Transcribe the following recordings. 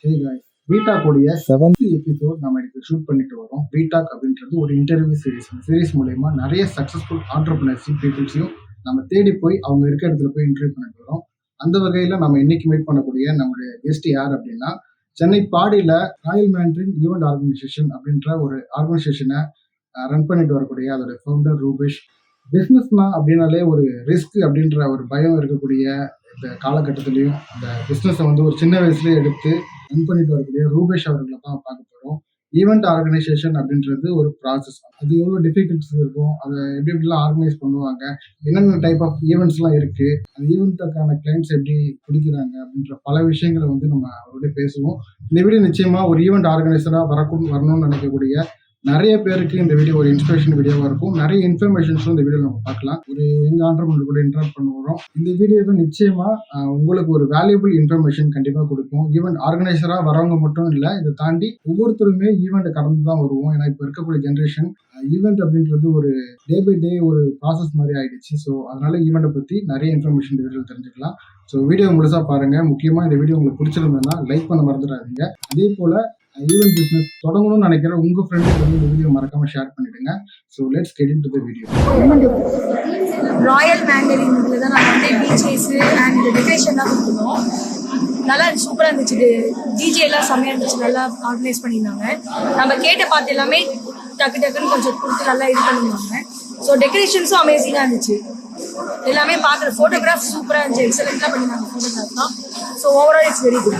Hey guys, VTalk உடைய 7th episode நம்ம இன்னைக்கு ஷூட் பண்ணிட்டு வரோம். VTalk அப்படின்றது ஒரு இன்டர்வியூ சீரிஸ் மூலமா நிறைய சக்ஸஸ்ஃபுல் ஆண்டர்பிரினர்ஸையும் பீப்புள்ஸையும் நம்ம தேடி போய் அவங்க இருக்க இடத்துல போய் இன்டர்வியூ பண்ணிட்டு வரோம். அந்த வகையில் நம்ம இன்னைக்கு மீட் பண்ணக்கூடிய நம்மளுடைய கெஸ்ட் யார் அப்படின்னா, சென்னை பாடியில் ராயல் மேண்ட்ரின் ஈவெண்ட் ஆர்கனைசேஷன் அப்படின்ற ஒரு ஆர்கனைசேஷனை ரன் பண்ணிட்டு வரக்கூடிய அதோட ஃபவுண்டர் ரூபேஷ். பிஸ்னஸ்னா அப்படின்னாலே ஒரு ரிஸ்க் அப்படின்ற ஒரு பயம் இருக்கக்கூடிய இந்த காலகட்டத்திலையும் அந்த பிஸ்னஸை வந்து ஒரு சின்ன வயசுலேயே எடுத்து ரன் பண்ணிட்டு வரக்கூடிய ரூபேஷ் அவர்களை தான் பார்க்க போகிறோம். ஈவெண்ட் ஆர்கனைசேஷன் அப்படின்றது ஒரு ப்ராசஸ். அது எவ்வளோ டிஃபிகல்ட்ஸ் இருக்கும், அதை எப்படி எப்படிலாம் ஆர்கனைஸ் பண்ணுவாங்க, என்னென்ன டைப் ஆஃப் ஈவெண்ட்ஸ்லாம் இருக்குது, அந்த ஈவெண்ட்டுக்கான கிளைண்ட்ஸ் எப்படி பிடிக்கிறாங்க அப்படின்ற பல விஷயங்களை வந்து நம்ம அவரோட பேசுவோம். இந்த வீடியோ நிச்சயமாக ஒரு ஈவெண்ட் ஆர்கனைசராக வரணும்னு நினைக்கக்கூடிய நிறைய பேருக்கு இந்த வீடியோ ஒரு இன்ஸ்பிரேஷன் வீடியோவாக இருக்கும். நிறைய இன்ஃபர்மேஷன்ஸும் இந்த வீடியோ நம்ம பார்க்கலாம். ஒரு எங்கள் ஆண்டர்பிரினர் கூட இன்டராக்ட் பண்ணுவோம். இந்த வீடியோவை நிச்சயமாக உங்களுக்கு ஒரு வேல்யூபிள் இன்ஃபர்மேஷன் கண்டிப்பாக கொடுக்கும். ஈவெண்ட் ஆர்கனைசராக வரவங்க மட்டும் இல்லை, இதை தாண்டி ஒவ்வொருத்தருமே ஈவெண்ட்டை கடந்து தான் வருவோம். ஏன்னா இப்போ இருக்கக்கூடிய ஜென்ரேஷன் ஈவெண்ட் அப்படின்றது ஒரு டே பை டே ஒரு ப்ராசஸ் மாதிரி ஆயிடுச்சு. ஸோ அதனால ஈவெண்ட்டை பற்றி நிறைய இன்ஃபர்மேஷன் இந்த வீடியோவில் தெரிஞ்சுக்கலாம். ஸோ வீடியோ முழுசாக பாருங்கள். முக்கியமாக இந்த வீடியோ உங்களுக்கு பிடிச்சிருந்ததுன்னா லைக் பண்ண மறந்துடாதீங்க. அதே போல் ஈவெண்ட் பிஸ்னஸ் தொடங்கணும்னு நினைக்கிற உங்கள் ஃப்ரெண்டுக்கு வந்து இந்த வீடியோ மறக்காமல் ஷேர் பண்ணிவிடுங்க. So let's get into the video. Royal மேண்டரின்ல தான் நாங்கள் வந்து டிஜேஸு அண்ட் டெக்கரேஷன்லாம் கொடுத்துருந்தோம். நல்லா சூப்பராக இருந்துச்சு. டிஜே எல்லாம் செம்மையாக இருந்துச்சு, நல்லா ஆர்கனைஸ் பண்ணியிருந்தாங்க. நம்ம கேட்ட பார்த்து எல்லாமே டக்கு டக்குன்னு கொஞ்சம் கொடுத்து நல்லா இது பண்ணியிருந்தாங்க. ஸோ டெக்கரேஷன்ஸும் அமேசிங்காக இருந்துச்சு. எல்லாமே பார்க்குற ஃபோட்டோகிராஃப் சூப்பராக இருந்துச்சு, எக்ஸலண்ட்டாக பண்ணியிருந்தாங்க ஃபோட்டோகிராஃப் தான். So overall it's very good.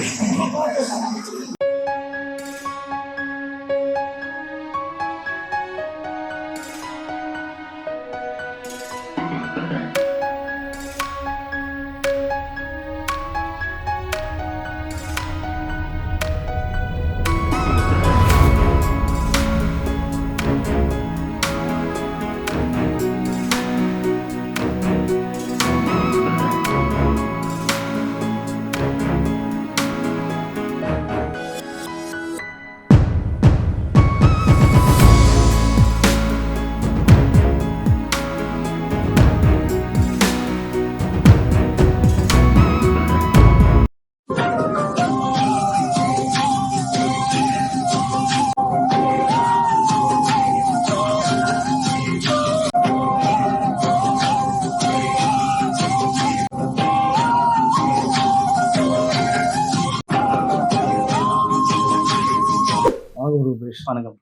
வணக்கம்.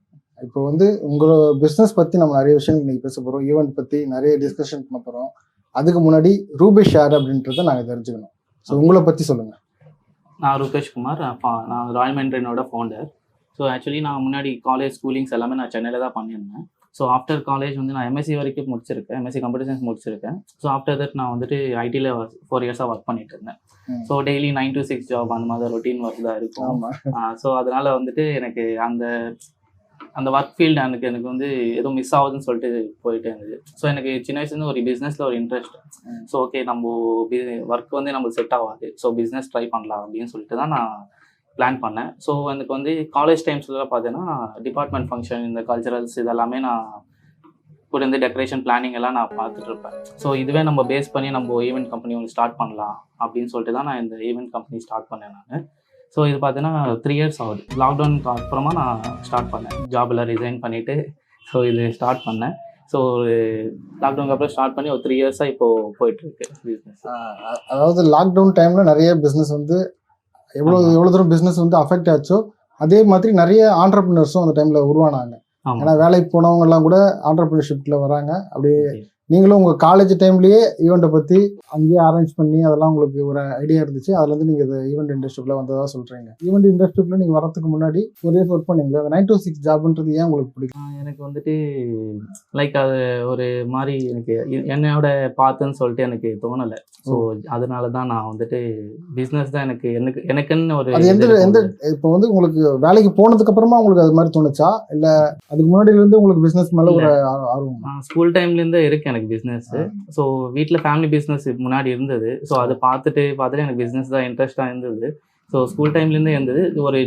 இப்போ வந்து உங்களோட பிஸ்னஸ் பற்றி நம்ம நிறைய விஷயங்கள் இன்னைக்கு பேச போகிறோம். ஈவெண்ட் பற்றி நிறைய டிஸ்கஷன் பண்ண போகிறோம். அதுக்கு முன்னாடி ரூபேஷ் யார் அப்படின்றத நாங்கள் தெரிஞ்சுக்கணும். ஸோ உங்களை பற்றி சொல்லுங்கள். நான் ரூபேஷ் குமார். நான் ராயல் மேண்ட்ரினோட ஃபவுண்டர். ஸோ ஆக்சுவலி நான் முன்னாடி காலேஜ் ஸ்கூலிங்ஸ் எல்லாமே நான் சென்னையில் தான் பண்ணியிருந்தேன். ஸோ ஆஃப்டர் காலேஜ் வந்து நான் எம்எஸ்சி வரைக்கும் முடிச்சிருக்கேன், எம்எஸ்சி கம்ப்யூட்டர் சயின்ஸ் முடிச்சிருக்கேன். ஸோ ஆஃப்டர் தட் நான் வந்துட்டு ஐடியில் 4 இயர்ஸாக ஒர்க் பண்ணிட்டு இருந்தேன். ஸோ டெய்லி 9 to 6 ஜாப் அந்த மாதிரி ரொட்டீன் ஒர்க் தான் இருக்கும். ஸோ அதனால வந்துட்டு எனக்கு அந்த ஒர்க் ஃபீல்டு எனக்கு வந்து எதுவும் மிஸ் ஆகுதுன்னு சொல்லிட்டு போயிட்டே இருந்தது. ஸோ எனக்கு சின்ன வயசுலேருந்து ஒரு பிஸ்னஸில் ஒரு இன்ட்ரெஸ்ட். ஸோ ஓகே, நம்ம ஒர்க் வந்து நம்மளுக்கு செட் ஆகாது, ஸோ பிஸ்னஸ் ட்ரை பண்ணலாம் அப்படின்னு சொல்லிட்டு தான் நான் பிளான் பண்ணேன். ஸோ எனக்கு வந்து காலேஜ் டைம்ஸ்லாம் பார்த்தீங்கன்னா டிபார்ட்மெண்ட் ஃபங்க்ஷன், இந்த கல்ச்சரல்ஸ் இதெல்லாமே நான் கூட இருந்து டெக்கரேஷன் பிளானிங் எல்லாம் நான் பார்த்துட்டு இருப்பேன். ஸோ இதுவே நம்ம பேஸ் பண்ணி நம்ம ஈவெண்ட் கம்பெனி ஒன்று ஸ்டார்ட் பண்ணலாம் அப்படின்னு சொல்லிட்டு தான் நான் இந்த ஈவெண்ட் கம்பெனி ஸ்டார்ட் பண்ணேன் நான். ஸோ இது பார்த்தீங்கன்னா 3 years ஆகுது. லாக்டவுனுக்கு அப்புறமா நான் ஸ்டார்ட் பண்ணேன், ஜாபில் ரிசைன் பண்ணிவிட்டு. ஸோ இது ஸ்டார்ட் பண்ணேன். ஸோ ஒரு லாக்டவுனுக்கு அப்புறம் ஸ்டார்ட் பண்ணி ஒரு 3 years-ஆக இப்போது போயிட்டுருக்கு பிஸ்னஸ். அதாவது லாக்டவுன் டைமில் நிறைய பிஸ்னஸ் வந்து எவ்வளோ தூரம் பிஸ்னஸ் வந்து அஃபெக்ட் ஆச்சோ அதே மாதிரி நிறைய ஆண்டர்பிரினர்ஸும் அந்த டைமில் உருவானாங்க. ஏன்னா வேலைக்கு போனவங்கலாம் கூட ஆண்டர்பிரினர்ஷிப்பில் வராங்க. அப்படியே நீங்களும் உங்கள் காலேஜ் டைம்லேயே ஈவெண்ட்டை பற்றி அங்கேயே அரேஞ்ச் பண்ணி அதெல்லாம் உங்களுக்கு ஒரு ஐடியா இருந்துச்சு. அதுலேருந்து நீங்கள் இந்த ஈவெண்ட் இண்டஸ்ட்ரிக்குள்ளே வந்ததாக சொல்கிறீங்க. ஈவெண்ட் இண்டஸ்ட்ரிக்குள்ளே நீங்கள் வரதுக்கு முன்னாடி 4 years ஒர்க் பண்ணீங்களா? அந்த 9 to 6 ஜாப்ன்றது ஏன் உங்களுக்கு பிடிக்கும்? எனக்கு வந்துட்டு லைக் அது ஒரு மாதிரி எனக்கு என்னோட பார்த்துன்னு சொல்லிட்டு எனக்கு தோணலை. ஸோ அதனால தான் நான் வந்துட்டு பிஸ்னஸ் தான் எனக்குன்னு ஒரு எந்த இப்போ வந்து உங்களுக்கு வேலைக்கு போனதுக்கு அப்புறமா உங்களுக்கு அது மாதிரி தோணுச்சா, இல்லை அதுக்கு முன்னாடியிலேருந்து உங்களுக்கு பிஸ்னஸ் மேலே ஒரு ஆர்வம்? ஸ்கூல் டைம்லேருந்து இருக்கு எனக்கு பிஸ்னஸ். ஸோ வீட்டில் ஃபேமிலி பிஸ்னஸ் முன்னாடி இருந்தது. ஸோ அதை பார்த்துட்டு எனக்கு பிஸ்னஸ் தான் இன்ட்ரெஸ்டாக இருந்தது. ஸோ ஸ்கூல் டைம்லேருந்து இருந்தது. ஒரு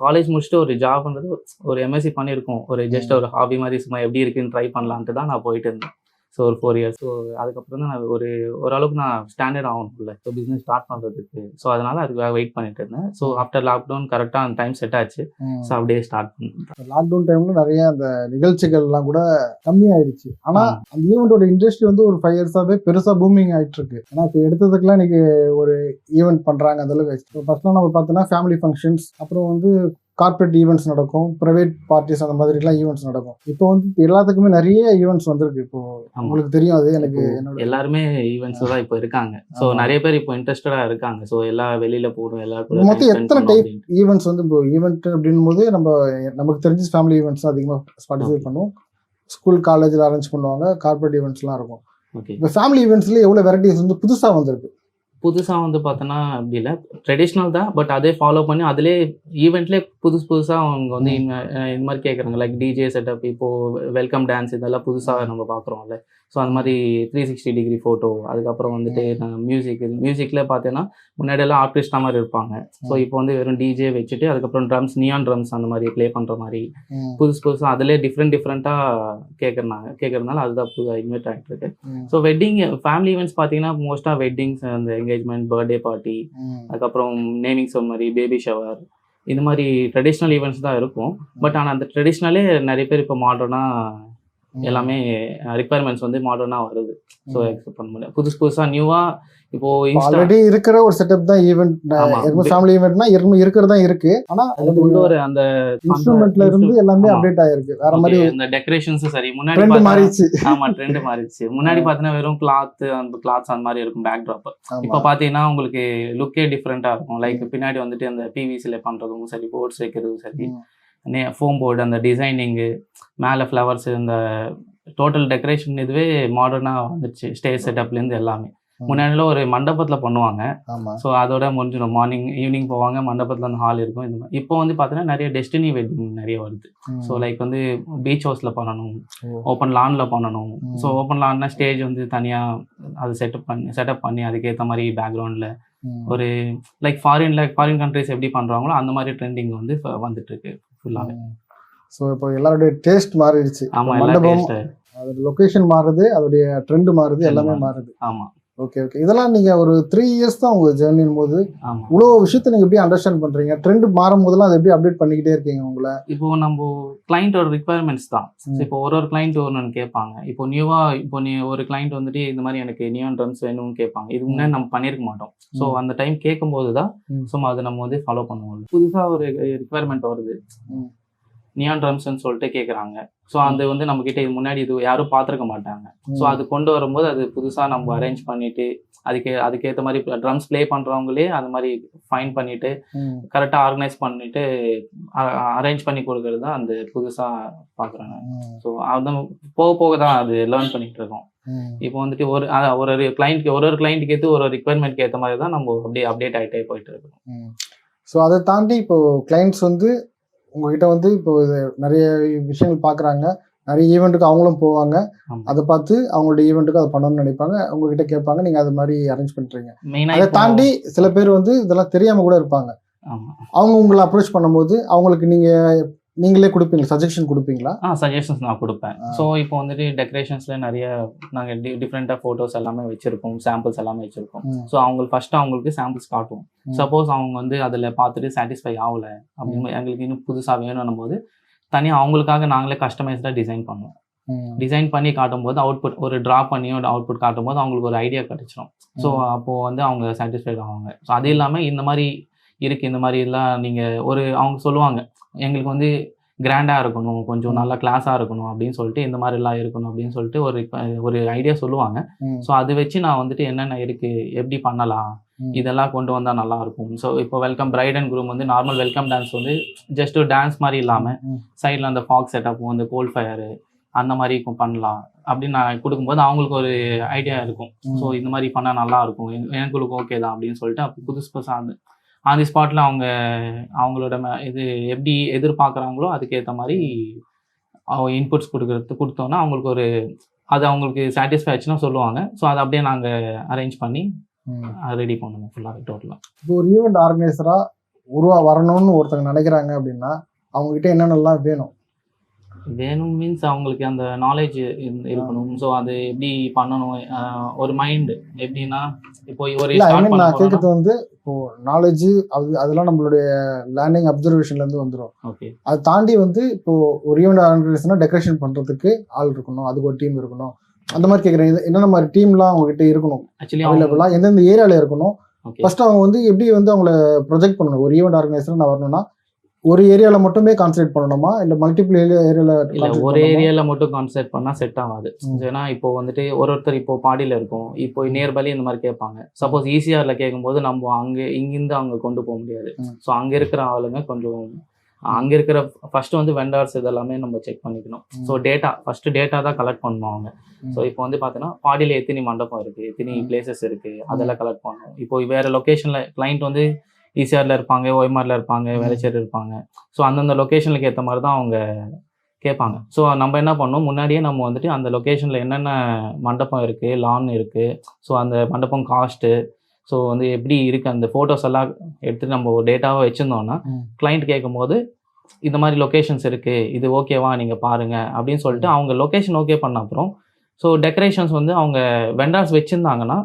காலேஜ் முடிச்சுட்டு ஒரு ஜாப்ன்றது ஒரு எம்எஸ்சி பண்ணியிருக்கோம், ஒரு ஜஸ்ட் ஒரு ஹாபி மாதிரி சும்மா எப்படி இருக்குன்னு ட்ரை பண்ணலான்ட்டு தான் நான் போயிட்டு இருந்தேன். ஸோ ஒரு 4 இயர்ஸ். ஸோ அதுக்கப்புறம் தான் நான் ஓரளவுக்கு நான் ஸ்டாண்டர்ட் ஆகணும்ல, ஸோ பிஸ்னஸ் ஸ்டார்ட் பண்ணுறதுக்கு. ஸோ அதனால அதுக்காக வெயிட் பண்ணிட்டு இருந்தேன். ஸோ ஆஃப்டர் லாக்டவுன் கரெக்டாக அந்த டைம் செட் ஆச்சு. ஸோ அப்படியே ஸ்டார்ட் பண்ணேன். லாக்டவுன் டைம்ல நிறைய அந்த நிகழ்ச்சிகள்லாம் கூட கம்மியாயிடுச்சு. ஆனா அந்த ஈவெண்ட்டோட இண்டஸ்ட்ரி வந்து ஒரு 5 இயர்ஸாவே பெருசா பூமிங் ஆயிட்டு இருக்கு. ஏன்னா இப்போ எடுத்ததுக்குலாம் இன்னைக்கு ஒரு ஈவெண்ட் பண்றாங்க அந்த அளவுக்கு. ஃபர்ஸ்ட்லாம் நம்ம பார்த்தோம்னா ஃபேமிலி ஃபங்க்ஷன்ஸ், அப்புறம் வந்து கார்பரேட் ஈவெண்ட்ஸ் நடக்கும், பிரைவேட் பார்ட்டிஸ் அந்த மாதிரிலாம் ஈவெண்ட்ஸ் நடக்கும். இப்போ வந்து எல்லாத்துக்குமே நிறைய ஈவெண்ட்ஸ் வந்திருக்கு. இப்போ உங்களுக்கு தெரியும், அது எனக்கு எல்லாருமே ஈவெண்ட்ஸ் தான் இப்போ இருக்காங்க. ஸோ நிறைய பேர் இப்போ இன்ட்ரெஸ்டடா இருக்காங்க. ஸோ எல்லா வெளியில போகணும், எல்லா கூட மொத்தம் எத்தனை டைப் ஈவெண்ட்ஸ் வந்து இப்போ ஈவெண்ட் அப்படின்னும் போது நமக்கு தெரிஞ்ச ஃபேமிலி ஈவெண்ட்ஸ் அதிகமாக பார்ட்டிசிபேட் பண்ணுவோம். ஸ்கூல் காலேஜில் அரேஞ்ச் பண்ணுவாங்க, கார்பரேட் ஈவெண்ட்ஸ்லாம் இருக்கும். இப்போ ஃபேமிலி ஈவெண்ட்ஸ்ல எவ்வளோ வெரைட்டிஸ் வந்து புதுசாக வந்திருக்கு. புதுசாக வந்து பார்த்தோன்னா அப்படி இல்லை, ட்ரெடிஷ்னல் தான். பட் அதே ஃபாலோ பண்ணி அதிலே ஈவெண்ட்லேயே புதுசாக அவங்க வந்து இந்த மாதிரி கேட்குறாங்க. லைக் டிஜே செட்டப், இப்போது வெல்கம் டான்ஸ், இதெல்லாம் புதுசாக நம்ம பார்க்குறோம்ல. ஸோ அந்த மாதிரி 360 டிகிரி ஃபோட்டோ, அதுக்கப்புறம் வந்துட்டு மியூசிக்கில் பார்த்தீங்கன்னா முன்னாடியெல்லாம் ஆர்டிஸ்டா மாதிரி இருப்பாங்க. ஸோ இப்போ வந்து வெறும் டிஜே வச்சுட்டு அதுக்கப்புறம் ட்ரம்ஸ், நியான் ட்ரம்ஸ் அந்த மாதிரி ப்ளே பண்ணுற மாதிரி புதுசாக அதிலே டிஃப்ரெண்ட்டாக கேட்குறதுனால அதுதான் புதுசாக இன்வைட் ஆகிட்டு இருக்கு. ஸோ வெட்டிங் ஃபேமிலி ஈவெண்ட்ஸ் பார்த்தீங்கன்னா மோஸ்ட்டாக வெட்டிங்ஸ், அந்த என்கேஜ்மெண்ட், பர்த்டே பார்ட்டி, அதுக்கப்புறம் நேமிங் செரமனி, பேபி ஷவர், இந்த மாதிரி ட்ரெடிஷ்னல் ஈவெண்ட்ஸ் தான் இருக்கும். பட் ஆனால் அந்த ட்ரெடிஷ்னலே நிறைய பேர் இப்போ மாடர்னாக எல்லாமே ரிக்வயர்மெண்ட்ஸ் வந்து மாடர்னாக வருது. ஸோ எக்ஸ்பெக்ட் பண்ண முடியாது. புதுசாக நியூவாக இப்போ ஆல்ரெடி இருக்கிற ஒரு செட்டப் தான் ஈவெண்ட். ஃபேமிலி ஈவெண்ட்னா இருக்கிறதா இருக்கு. ஆனா ஒரு அந்த இன்ஸ்ட்ருமெண்ட்ல இருந்து எல்லாமே அப்டேட் ஆயிருக்கு. வேற மாதிரி இந்த டெக்கரேஷன்ஸ் சரி, முன்னாடி மாறிச்சு. ஆமா, ட்ரெண்ட் மாறிச்சு. முன்னாடி பாத்தீங்கன்னா வெறும் கிளாத்ஸ் அந்த மாதிரி இருக்கும் பேக்ட்ராப். இப்ப பாத்தீங்கன்னா உங்களுக்கு லுக்கே டிஃப்ரெண்டா இருக்கும். லைக் பின்னாடி வந்துட்டு அந்த பிவிசில பண்றதும் சரி, போர்ட்ஸ் வைக்கிறதும் சரி, ஃபோம் போர்டு, அந்த டிசைனிங்கு, மேலே ஃப்ளவர்ஸ், இந்த டோட்டல் டெக்கரேஷன் இதுவே மாடர்னாக வந்துடுச்சு. ஸ்டேஜ் செட்டப்லேருந்து எல்லாமே. முன்னாடியில் ஒரு மண்டபத்தில் பண்ணுவாங்க. ஸோ அதோட முடிஞ்சிடும். மார்னிங் ஈவினிங் போவாங்க, மண்டபத்தில் அந்த ஹால் இருக்கும். இந்த மாதிரி இப்போ வந்து பார்த்தீங்கன்னா நிறைய டெஸ்டினி வெட்டிங் நிறைய வருது. ஸோ லைக் வந்து பீச் ஹவுஸில் பண்ணணும், ஓப்பன் லானில் பண்ணணும். ஸோ ஓப்பன் லான்னா ஸ்டேஜ் வந்து தனியாக அது செட்டப் பண்ணி அதுக்கேற்ற மாதிரி பேக்ரவுண்டில் ஒரு லைக் ஃபாரின் கண்ட்ரிஸ் எப்படி பண்ணுறாங்களோ அந்த மாதிரி ட்ரெண்டிங் வந்து வந்துட்டு இருக்கு ஃபுல்லாகவே. ஸோ இப்போ எல்லாருடைய டேஸ்ட் மாறிடுச்சு. ஆமாம், மண்டபம், அதோட லொகேஷன் மாறுது, அதோடைய ட்ரெண்ட் மாறுது, எல்லாமே மாறுது. ஆமாம். ஓகே. இதெல்லாம் நீங்கள் ஒரு 3 இயர்ஸ் தான் உங்கள் ஜேர்னின் போது இவ்வளோ விஷயத்த நீங்கள் எப்படி அண்டர்ஸ்டாண்ட் பண்ணுறீங்க? ட்ரெண்ட் மாறும் போதெல்லாம் அதை எப்படி அப்டேட் பண்ணிக்கிட்டே இருக்கீங்க உங்களை? இப்போ நம்ம கிளைண்ட்டோட ரிக்வயர்மெண்ட்ஸ் தான். இப்போ ஒரு கிளைண்ட் ஒன்று கேட்பாங்க. இப்போ நீ ஒரு கிளைண்ட் வந்துட்டு இந்த மாதிரி எனக்கு நியான் ட்ரம்ஸ் வேணும்னு கேட்பாங்க. இது முன்னாடி நம்ம பண்ணியிருக்க மாட்டோம். ஸோ அந்த டைம் கேட்கும்போது தான் அதை நம்ம வந்து ஃபாலோ பண்ணுவோம். புதுசாக ஒரு ரிக்வயர்மெண்ட் வருது, நியான் ட்ரம்ஸ்ன்னு சொல்லிட்டு கேட்குறாங்க. ஸோ அது வந்து நம்மக்கிட்ட இது முன்னாடி இது யாரும் பார்த்துருக்க மாட்டாங்க. ஸோ அது கொண்டு வரும்போது அது புதுசாக நம்ம அரேஞ்ச் பண்ணிவிட்டு அதுக்கேற்ற மாதிரி ட்ரம்ஸ் ப்ளே பண்ணுறவங்களே அது மாதிரி ஃபைன் பண்ணிவிட்டு கரெக்டாக ஆர்கனைஸ் பண்ணிவிட்டு அரேஞ்ச் பண்ணி கொடுக்கறது தான் அந்த புதுசாக பார்க்குறாங்க. ஸோ அது போக தான் அது லேர்ன் பண்ணிகிட்டு இருக்கோம். இப்போ வந்துட்டு ஒரு கிளைண்ட்டுக்கு ஏற்று ஒரு ரிக்வயர்மெண்ட்க்கு ஏற்ற மாதிரி தான் நம்ம அப்படியே அப்டேட் ஆகிட்டே போயிட்டு இருக்கோம். ஸோ அதை தாண்டி இப்போ கிளைண்ட்ஸ் வந்து உங்ககிட்ட வந்து இப்போ நிறைய விஷயங்கள் பார்க்குறாங்க, நிறைய ஈவெண்ட்டுக்கு அவங்களும் போவாங்க. அதை பார்த்து அவங்களோட ஈவெண்ட்டுக்கு அதை பண்ணணும்னு நினைப்பாங்க, உங்ககிட்ட கேட்பாங்க, நீங்கள் அது மாதிரி அரேஞ்ச் பண்ணுறீங்க. அதை தாண்டி சில பேர் வந்து இதெல்லாம் தெரியாமல் கூட இருப்பாங்க. அவங்க உங்களை அப்ரோச் பண்ணும்போது அவங்களுக்கு நீங்களே கொடுப்பீங்களா, சஜஷன் கொடுப்பீங்களா? சஜஷன்ஸ் நான் கொடுப்பேன். ஸோ இப்போ வந்துட்டு டெக்கரேஷன்ஸில் நிறைய நாங்கள் டிஃப்ரெண்ட்டாக ஃபோட்டோஸ் எல்லாமே வச்சுருக்கோம், சாம்பிள்ஸ் எல்லாமே வச்சுருக்கோம். ஸோ அவங்களுக்கு சாம்பிள்ஸ் காட்டுவோம். சப்போஸ் அவங்க வந்து அதில் பார்த்துட்டு சாட்டிஸ்ஃபை ஆகலை அப்படின்னு எங்களுக்கு இன்னும் புதுசாக வேணும்னும் போது தனியாக அவங்களுக்காக நாங்களே கஸ்டமைஸ்டாக டிசைன் பண்ணுவோம். டிசைன் பண்ணி காட்டும்போது அவுட்புட் ஒரு ட்ரா பண்ணி ஒரு அவுட்புட் காட்டும்போது அவங்களுக்கு ஒரு ஐடியா கிடைச்சிடும். ஸோ அப்போது வந்து அவங்க சாட்டிஸ்ஃபைட் ஆவாங்க. ஸோ அது இல்லாமல் இந்த மாதிரி இருக்குது, இந்த மாதிரி எல்லாம் நீங்கள் அவங்க சொல்லுவாங்க, எங்களுக்கு வந்து கிராண்டாக இருக்கணும், கொஞ்சம் நல்லா கிளாஸாக இருக்கணும் அப்படின்னு சொல்லிட்டு, இந்த மாதிரிலாம் இருக்கணும் அப்படின்னு சொல்லிட்டு ஒரு ஐடியா சொல்லுவாங்க. ஸோ அதை வச்சு நான் வந்துட்டு என்னென்ன இருக்குது, எப்படி பண்ணலாம், இதெல்லாம் கொண்டு வந்தால் நல்லாயிருக்கும். ஸோ இப்போ வெல்கம் பிரைட் அண்ட் குரூம் வந்து நார்மல் வெல்கம் டான்ஸ் வந்து ஜஸ்ட் ஒரு டான்ஸ் மாதிரி இல்லாமல் சைடில் அந்த ஃபாக் செட்டப்பும் அந்த கோல் ஃபயரு அந்த மாதிரி பண்ணலாம் அப்படின்னு நான் கொடுக்கும்போது அவங்களுக்கு ஒரு ஐடியா இருக்கும். ஸோ இந்த மாதிரி பண்ணால் நல்லாயிருக்கும், எனக்கு ஓகே தான் அப்படின்னு சொல்லிட்டு அப்போ புதுசாக ஆன் தி ஸ்பாட்டில் அவங்களோட இது எப்படி எதிர்பார்க்குறாங்களோ அதுக்கேற்ற மாதிரி இன்புட்ஸ் கொடுத்தோன்னா அவங்களுக்கு அவங்களுக்கு சாட்டிஸ்ஃபை ஆச்சுன்னா சொல்லுவாங்க. ஸோ அதை அப்படியே நாங்கள் அரேஞ்ச் பண்ணி ரெடி பண்ணுவோம் ஃபுல்லாக டோட்டலாக. இப்போ ஒரு ஈவெண்ட் ஆர்கனைசராக வரணும்னு ஒருத்தங்க நினைக்கிறாங்க அப்படின்னா அவங்ககிட்ட என்னென்னலாம் வேணும்? வேணும் மீன்ஸ் அவங்களுக்கு அந்த நாலேஜ் இருக்கணும். ஸோ அது எப்படி பண்ணணும், ஒரு மைண்டு எப்படின்னா இப்போ ஒரு இல்ல ஐ ஸ்டார்ட் மீன் பண்ண நான் போறோம்னா கேட்கறது வந்து இப்போ நாலேஜ் அதெல்லாம் நம்மளுடைய லேர்னிங் அப்சர்வேஷன்ல இருந்து வந்துடும். ஓகே அதை தாண்டி வந்து இப்போ ஒரு ஈவெண்ட் ஆர்கனைசேஷனா டெக்கரேஷன் பண்றதுக்கு ஆள் இருக்கணும், அதுக்கு ஒரு டீம் இருக்கணும். அந்த மாதிரி கேட்குறேன். என்னென்ன மாதிரி டீம்லாம் அவங்ககிட்ட இருக்கணும் ஆக்சுவலி அவைலபிளா, எந்தெந்த ஏரியால இருக்கணும்? ஓகே ஃபர்ஸ்ட் அவங்க வந்து எப்படி வந்து அவங்கள ப்ரொஜெக்ட் பண்ணணும்? ஒரு ஈவெண்ட் ஆர்கனைசர் நான் வரணும்னா ஒரு ஏரியால மட்டுமே கான்சென்ட்ரேட் பண்ணணுமா, இல்ல மல்டிபிள் ஏரியால இல்லை ஒரு ஏரியாவில் மட்டும் கான்சென்ட்ரேட் பண்ணால் செட் ஆகாது. ஏன்னா இப்போ வந்துட்டு ஒருத்தர் இப்போ பாடியில் இருக்கும், இப்போ நியர்பை இந்த மாதிரி கேட்பாங்க. சப்போஸ் ஈசிஆரில் கேட்கும்போது நம்ம அங்கே இங்கிருந்து அங்கே கொண்டு போக முடியாது. ஸோ அங்கே இருக்கிற ஆளுங்க கொஞ்சம் அங்கே இருக்கிற ஃபர்ஸ்ட் வந்து வெண்டார்ஸ் இதெல்லாமே நம்ம செக் பண்ணிக்கணும். ஸோ ஃபர்ஸ்ட் டேட்டா தான் கலெக்ட் பண்ணணும் அவங்க. ஸோ இப்போ வந்து பார்த்தீங்கன்னா பாடியில் எத்தனை மண்டபம் இருக்குது, எத்தனை பிளேசஸ் இருக்குது, அதெல்லாம் கலெக்ட் பண்ணணும். இப்போ வேறு லொக்கேஷனில் கிளைண்ட் வந்து ஈசிஆரில் இருப்பாங்க, OMRல இருப்பாங்க, வேலைச்சேரி இருப்பாங்க. ஸோ அந்தந்த லொக்கேஷனுக்கு ஏற்ற மாதிரி தான் அவங்க கேட்பாங்க. ஸோ நம்ம என்ன பண்ணணும், முன்னாடியே நம்ம வந்துட்டு அந்த லொக்கேஷனில் என்னென்ன மண்டபம் இருக்குது, லான் இருக்குது, ஸோ அந்த மண்டபம் காஸ்ட்டு, ஸோ வந்து எப்படி இருக்குது, அந்த ஃபோட்டோஸ் எல்லாம் எடுத்துகிட்டு நம்ம ஒரு டேட்டாவை வச்சுருந்தோம்னா கிளைண்ட் கேட்கும்போது இந்த மாதிரி லொக்கேஷன்ஸ் இருக்குது, இது ஓகேவா நீங்கள் பாருங்கள் அப்படின்னு சொல்லிட்டு அவங்க லொக்கேஷன் ஓகே பண்ண அப்புறம் ஸோ டெக்கரேஷன்ஸ் வந்து அவங்க வெண்டார்ஸ் வச்சுருந்தாங்கன்னா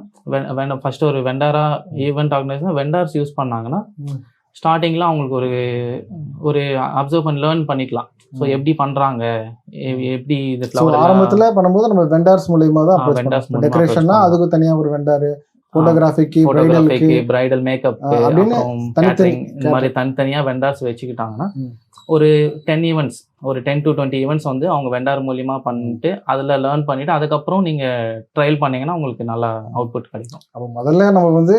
ஃபர்ஸ்ட் ஒரு வெண்டாராக ஈவெண்ட் ஆர்கனைசேஷன் வெண்டார்ஸ் யூஸ் பண்ணாங்கன்னா ஸ்டார்டிங்கில் அவங்களுக்கு ஒரு அப்சர்வ் பண்ணி லேர்ன் பண்ணிக்கலாம். ஸோ எப்படி பண்ணுறாங்க, எப்படி இது ஃப்ளவர் ஆரம்பத்துல பண்ணும்போது நம்ம வெண்டார்ஸ் மூலியமா தான் வெண்டார்ஸ் டெக்கரேஷன்னா அதுக்கு தனியா ஒரு வெண்டார், போட்டோகிராஃபிக்கு, பிரைடல் மேக்கப் அப்படின்னு இந்த மாதிரி தனித்தனியா வெண்டார்ஸ் வச்சுக்கிட்டாங்கன்னா ஒரு 10 ஈவெண்ட்ஸ், ஒரு 10 to 20 ஈவெண்ட்ஸ் வந்து அவங்க வெண்டார் மூலியமா பண்ணிட்டு அதில் லேர்ன் பண்ணிட்டு அதுக்கப்புறம் நீங்க ட்ரையல் பண்ணீங்கன்னா உங்களுக்கு நல்லா அவுட்புட் கிடைக்கும். அப்போ முதல்ல நம்ம வந்து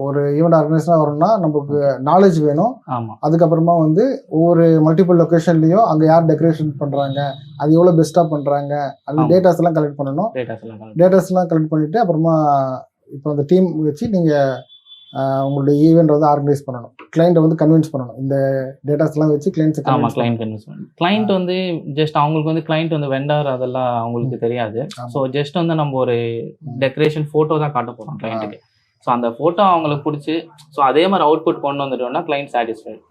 ஒரு ஈவெண்ட் ஆர்கனைசேஷனா வரணும்னா நமக்கு நாலேஜ் வேணும். ஆமா, அதுக்கப்புறமா வந்து ஒவ்வொரு மல்டிபிள் லொகேஷன்லயும் அங்க யார் டெக்கரேஷன் பண்றாங்க, அது எவ்வளவு பெஸ்டா பண்றாங்க, அந்த டேட்டாஸ் எல்லாம் கலெக்ட் பண்ணணும். டேட்டாஸ் எல்லாம் கலெக்ட் பண்ணிட்டு அப்புறமா இப்போ அந்த டீம் வச்சு நீங்க உங்களுடைய ஈவெண்ட் வந்து ஆர்கனைஸ் பண்ணணும், கிளைண்ட்டை வந்து கன்வின்ஸ் பண்ணணும். இந்த டேட்டாஸ்லாம் வச்சு கிளைண்ட்ஸ் கன்வின்ஸ் பண்ணணும். கிளைண்ட் வந்து ஜஸ்ட் அவங்களுக்கு வந்து கிளைண்ட் வந்து வெண்டார் அதெல்லாம் அவங்களுக்கு தெரியாது. ஸோ ஜஸ்ட் வந்து நம்ம ஒரு டெக்கரேஷன் ஃபோட்டோ தான் காட்ட போகிறோம் கிளைண்ட்டுக்கு. ஸோ அந்த ஃபோட்டோ அவங்களுக்கு பிடிச்சி ஸோ அதே மாதிரி அவுட்புட் கொண்டு வந்துட்டோம்னா கிளைண்ட் சாட்டிஸ்ஃபைட்.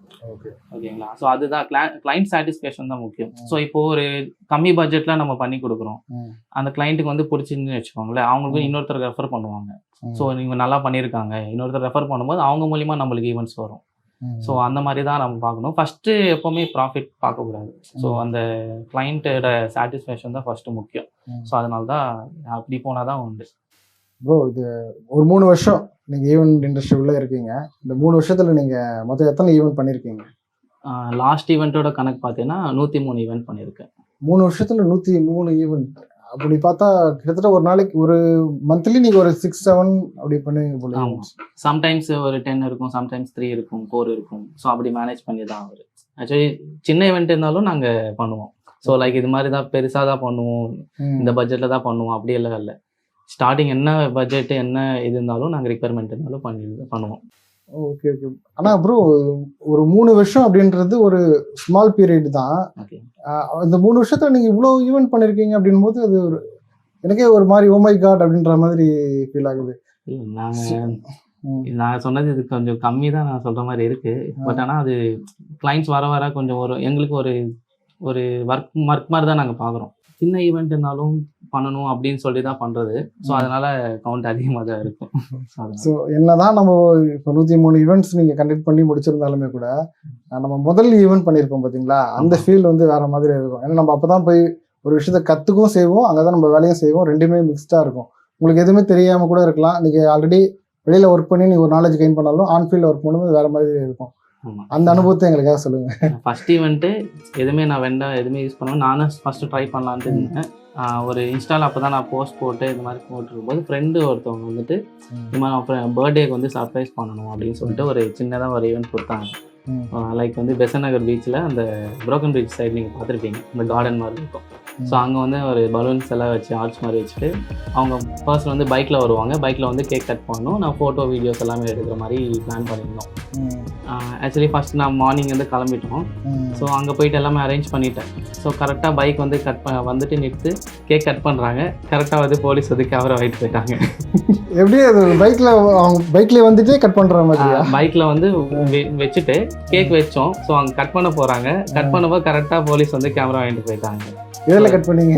ஓகேங்களா? ஸோ அதுதான் கிளைண்ட் சாட்டிஸ்ஃபேக்ஷன் தான் முக்கியம். ஸோ இப்போ ஒரு கம்மி பட்ஜெட்டில் நம்ம பண்ணி கொடுக்குறோம், அந்த கிளைண்ட்டுக்கு வந்து பிடிச்சிருந்துன்னு வச்சுக்கோங்களேன், அவங்களுக்கு இன்னொருத்தர் ரெஃபர் பண்ணுவாங்க. ஸோ நீங்கள் நல்லா பண்ணியிருக்காங்க, இன்னொருத்தர் ரெஃபர் பண்ணும்போது அவங்க மூலிமா நம்மளுக்கு ஈவெண்ட்ஸ் வரும். ஸோ அந்த மாதிரி தான் நம்ம பார்க்கணும். ஃபஸ்ட்டு எப்போவுமே ப்ராஃபிட் பார்க்கக்கூடாது. ஸோ அந்த கிளைண்ட்டோட சாட்டிஸ்ஃபேக்ஷன் தான் ஃபஸ்ட்டு முக்கியம். ஸோ அதனால தான் அப்படி போனால் தான் உண்டு. ப்ரோ, இது ஒரு 3 வருஷம் நீங்கள் ஈவெண்ட் இண்டஸ்ட்ரிக்குள்ளே இருக்கீங்க. இந்த 3 வருஷத்தில் நீங்கள் மொத்தம் எத்தனை ஈவெண்ட் பண்ணியிருக்கீங்க? லாஸ்ட் ஈவெண்ட்டோட கணக்கு பார்த்தீங்கன்னா 103 ஈவெண்ட் பண்ணியிருக்கேன். 3 வருஷத்தில் 103 ஈவெண்ட். அப்படி பார்த்தா கிட்டத்தட்ட ஒரு நாளைக்கு ஒரு மந்த்லி நீங்கள் ஒரு 6-7 அப்படி பண்ணுவீங்க போல. சம்டைம்ஸ் ஒரு 10 இருக்கும், சம்டைம்ஸ் 3 இருக்கும், 4 இருக்கும். ஸோ அப்படி மேனேஜ் பண்ணி தான் அவர். ஆக்சுவலி சின்ன ஈவெண்ட் இருந்தாலும் நாங்கள் பண்ணுவோம். ஸோ லைக் இது மாதிரி தான் பெருசாக தான் பண்ணுவோம், இந்த பட்ஜெட்டில் தான் பண்ணுவோம் அப்படி எல்லாம் இல்லை. ஸ்டார்டிங் என்ன பட்ஜெட் என்ன இது இருந்தாலும் நாங்கள் ரிக்வயர்மெண்ட் இருந்தாலும் பண்ணுவோம். Okay okay. ஆனால் ப்ரோ, ஒரு 3 வருஷம் அப்படின்றது ஒரு ஸ்மால் பீரியட் தான். ஓகே, இந்த 3 வருஷத்துல நீங்கள் இவ்வளோ ஈவெண்ட் பண்ணியிருக்கீங்க அப்படின் போது அது ஒரு எனக்கே ஒரு மாதிரி ஓ மை காட் அப்படின்ற மாதிரி ஃபீல் ஆகுது. நான் சொன்னது இது கொஞ்சம் கம்மி தான் நான் சொல்கிற மாதிரி இருக்குது. பட் ஆனால் அது கிளைண்ட்ஸ் வர வர கொஞ்சம் எங்களுக்கு ஒரு ஒர்க் மாதிரி தான் நாங்கள் பார்க்குறோம். சின்ன ஈவெண்ட் இருந்தாலும் பண்ணணும் அப்படின்னு சொல்லி தான் பண்ணுறது. ஸோ அதனால கவுண்ட் அதிகமாக தான் இருக்கும். ஸோ என்னதான் நம்ம இப்போ 103 ஈவெண்ட்ஸ் நீங்கள் கண்டக்ட் பண்ணி முடிச்சிருந்தாலுமே கூட நம்ம முதல் ஈவெண்ட் பண்ணியிருப்போம் பார்த்தீங்களா, அந்த ஃபீல் வந்து வேற மாதிரி இருக்கும். ஏன்னா நம்ம அப்போ தான் போய் ஒரு விஷயத்த கற்றுக்கும் செய்வோம், அங்கே தான் நம்ம வேலையும் செய்வோம், ரெண்டுமே மிக்ஸ்டாக இருக்கும். உங்களுக்கு எதுவுமே தெரியாமல் கூட இருக்கலாம். நீங்கள் ஆல்ரெடி வெளியில் ஒர்க் பண்ணி நீங்கள் ஒரு நாலேஜ் கெயின் பண்ணாலும் ஆன் ஃபீல்டில் ஒர்க் பண்ணும்போது வேற மாதிரி இருக்கும். அந்த அனுபவத்தை எங்களுக்காக சொல்லுங்க. ஃபர்ஸ்ட் ஈவெண்ட்டு எதுவுமே நான் எதுவுமே யூஸ் பண்ணுவேன், நானும் ஃபர்ஸ்ட் ட்ரை பண்ணலான்ட்டு இருந்தேன். ஒரு இன்ஸ்டாவில் அப்போ தான் நான் போஸ்ட் போட்டு இந்த மாதிரி போட்டுருக்கும்போது ஃப்ரெண்டு ஒருத்தவங்க வந்துட்டு இந்த மாதிரி பர்த்டேக்கு வந்து சர்ப்ரைஸ் பண்ணணும் அப்படின்னு சொல்லிட்டு ஒரு சின்னதாக ஒரு ஈவெண்ட் கொடுத்தாங்க. லைக் வந்து பெசன் நகர் பீச்சில் அந்த புரோக்கன் பீச் சைடு நீங்கள் பார்த்துருப்பீங்க, அந்த கார்டன் மாதிரி இருக்கும். ஸோ அங்கே வந்து ஒரு பலூன்ஸ் எல்லாம் வச்சு ஆர்ட்ஸ் மாதிரி வச்சுட்டு அவங்க பர்சன் வந்து பைக்கில் வருவாங்க, பைக்கில் வந்து கேக் கட் பண்ணணும், நான் ஃபோட்டோ வீடியோஸ் எல்லாமே எடுக்கிற மாதிரி பிளான் பண்ணியிருந்தோம். ஆக்சுவலி ஃபஸ்ட் நான் மார்னிங் வந்து கிளம்பிட்டோம். ஸோ அங்கே போயிட்டு எல்லாமே அரேஞ்ச் பண்ணிட்டேன். ஸோ கரெக்டாக பைக் வந்து வந்துட்டு நிறுத்து கேக் கட் பண்ணுறாங்க. கரெக்டாக வந்து போலீஸ் வந்து கேமரா வாங்கிட்டு போயிட்டாங்க. எப்படி அது பைக்கில் அவங்க பைக்லேயே வந்துட்டு கட் பண்ணுற மாதிரி? பைக்கில் வந்து வச்சுட்டு கேக் வச்சோம். ஸோ அங்கே கட் பண்ண போகிறாங்க. கட் பண்ணும்போது கரெக்டாக போலீஸ் வந்து கேமரா வாங்கிட்டு போயிட்டாங்க. எதில் கட் பண்ணீங்க?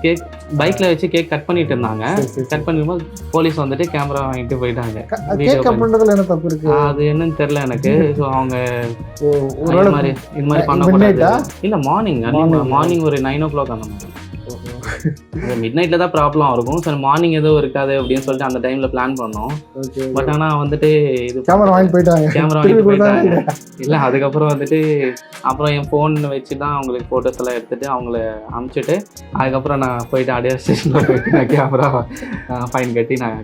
கேக் பைக்கில் வச்சு கேக் கட் பண்ணிட்டு இருந்தாங்க. கட் பண்ணும்போது போலீஸ் வந்துட்டு கேமரா வாங்கிட்டு போயிட்டாங்க. கேக் கட் பண்ணுறதுல என்ன தப்பு இருக்கு? அது என்னன்னு தெரியல எனக்கு. ஸோ அவங்க இது மாதிரி பண்ணக்கூடாது. இல்லை மார்னிங் ஒரு 9 o'clock அந்த மாதிரி. மிட் நைட்ல தான் ப்ராப்ளம் இருக்கும். சார் மார்னிங் எதுவும் இருக்காது அப்படின்னு சொல்லிட்டு அந்த டைம்ல பிளான் பண்ணோம். பட் ஆனால் வந்துட்டு இது கேமரா வாங்கிட்டு போயிட்டாங்க. இல்லை அதுக்கப்புறம் வந்துட்டு அப்புறம் என் ஃபோன் வச்சு தான் அவங்களுக்கு ஃபோட்டோஸ் எல்லாம் எடுத்துட்டு அவங்கள அனுப்பிச்சிட்டு அதுக்கப்புறம் நான் போயிட்டு அடையார் ஸ்டேஷனில் போயிட்டு நான் கேமரா ஃபைன் கட்டி நான்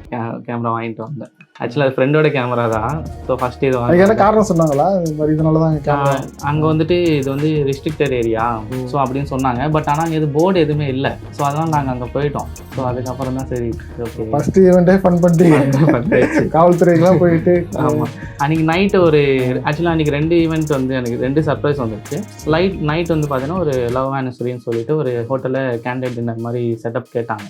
கேமரா வாங்கிட்டு வந்தேன். ஆக்சுவலாக அது ஃப்ரெண்டோட கேமரா தான். ஸோ ஃபர்ஸ்ட் இது என்ன காரணம் சொன்னாங்களா? இதனால தான் அங்கே வந்துட்டு இது வந்து ரெஸ்ட்ரிக்டட் ஏரியா ஸோ அப்படின்னு சொன்னாங்க. பட் ஆனால் இது போர்டு எதுவுமே இல்லை. ஸோ அதனால் நாங்கள் அங்கே போயிட்டோம். ஸோ அதுக்கப்புறம் தான் சரி ஓகே ஃபர்ஸ்ட் ஈவெண்ட்டே ஃபன் பண்ணிட்டு காவல்துறைக்கெலாம் போயிட்டு. ஆமாம் அன்றைக்கி நைட்டு ஒரு ஆக்சுவலாக அன்றைக்கி 2 ஈவெண்ட் வந்து எனக்கு 2 சர்ப்ரைஸ் வந்துருச்சு. நைட் வந்து பார்த்தீங்கன்னா ஒரு லவ் ஆனிவர்சரின்னு சொல்லிட்டு ஒரு ஹோட்டலில் கேண்டீன் டின்னர் மாதிரி செட்டப் கேட்டாங்க.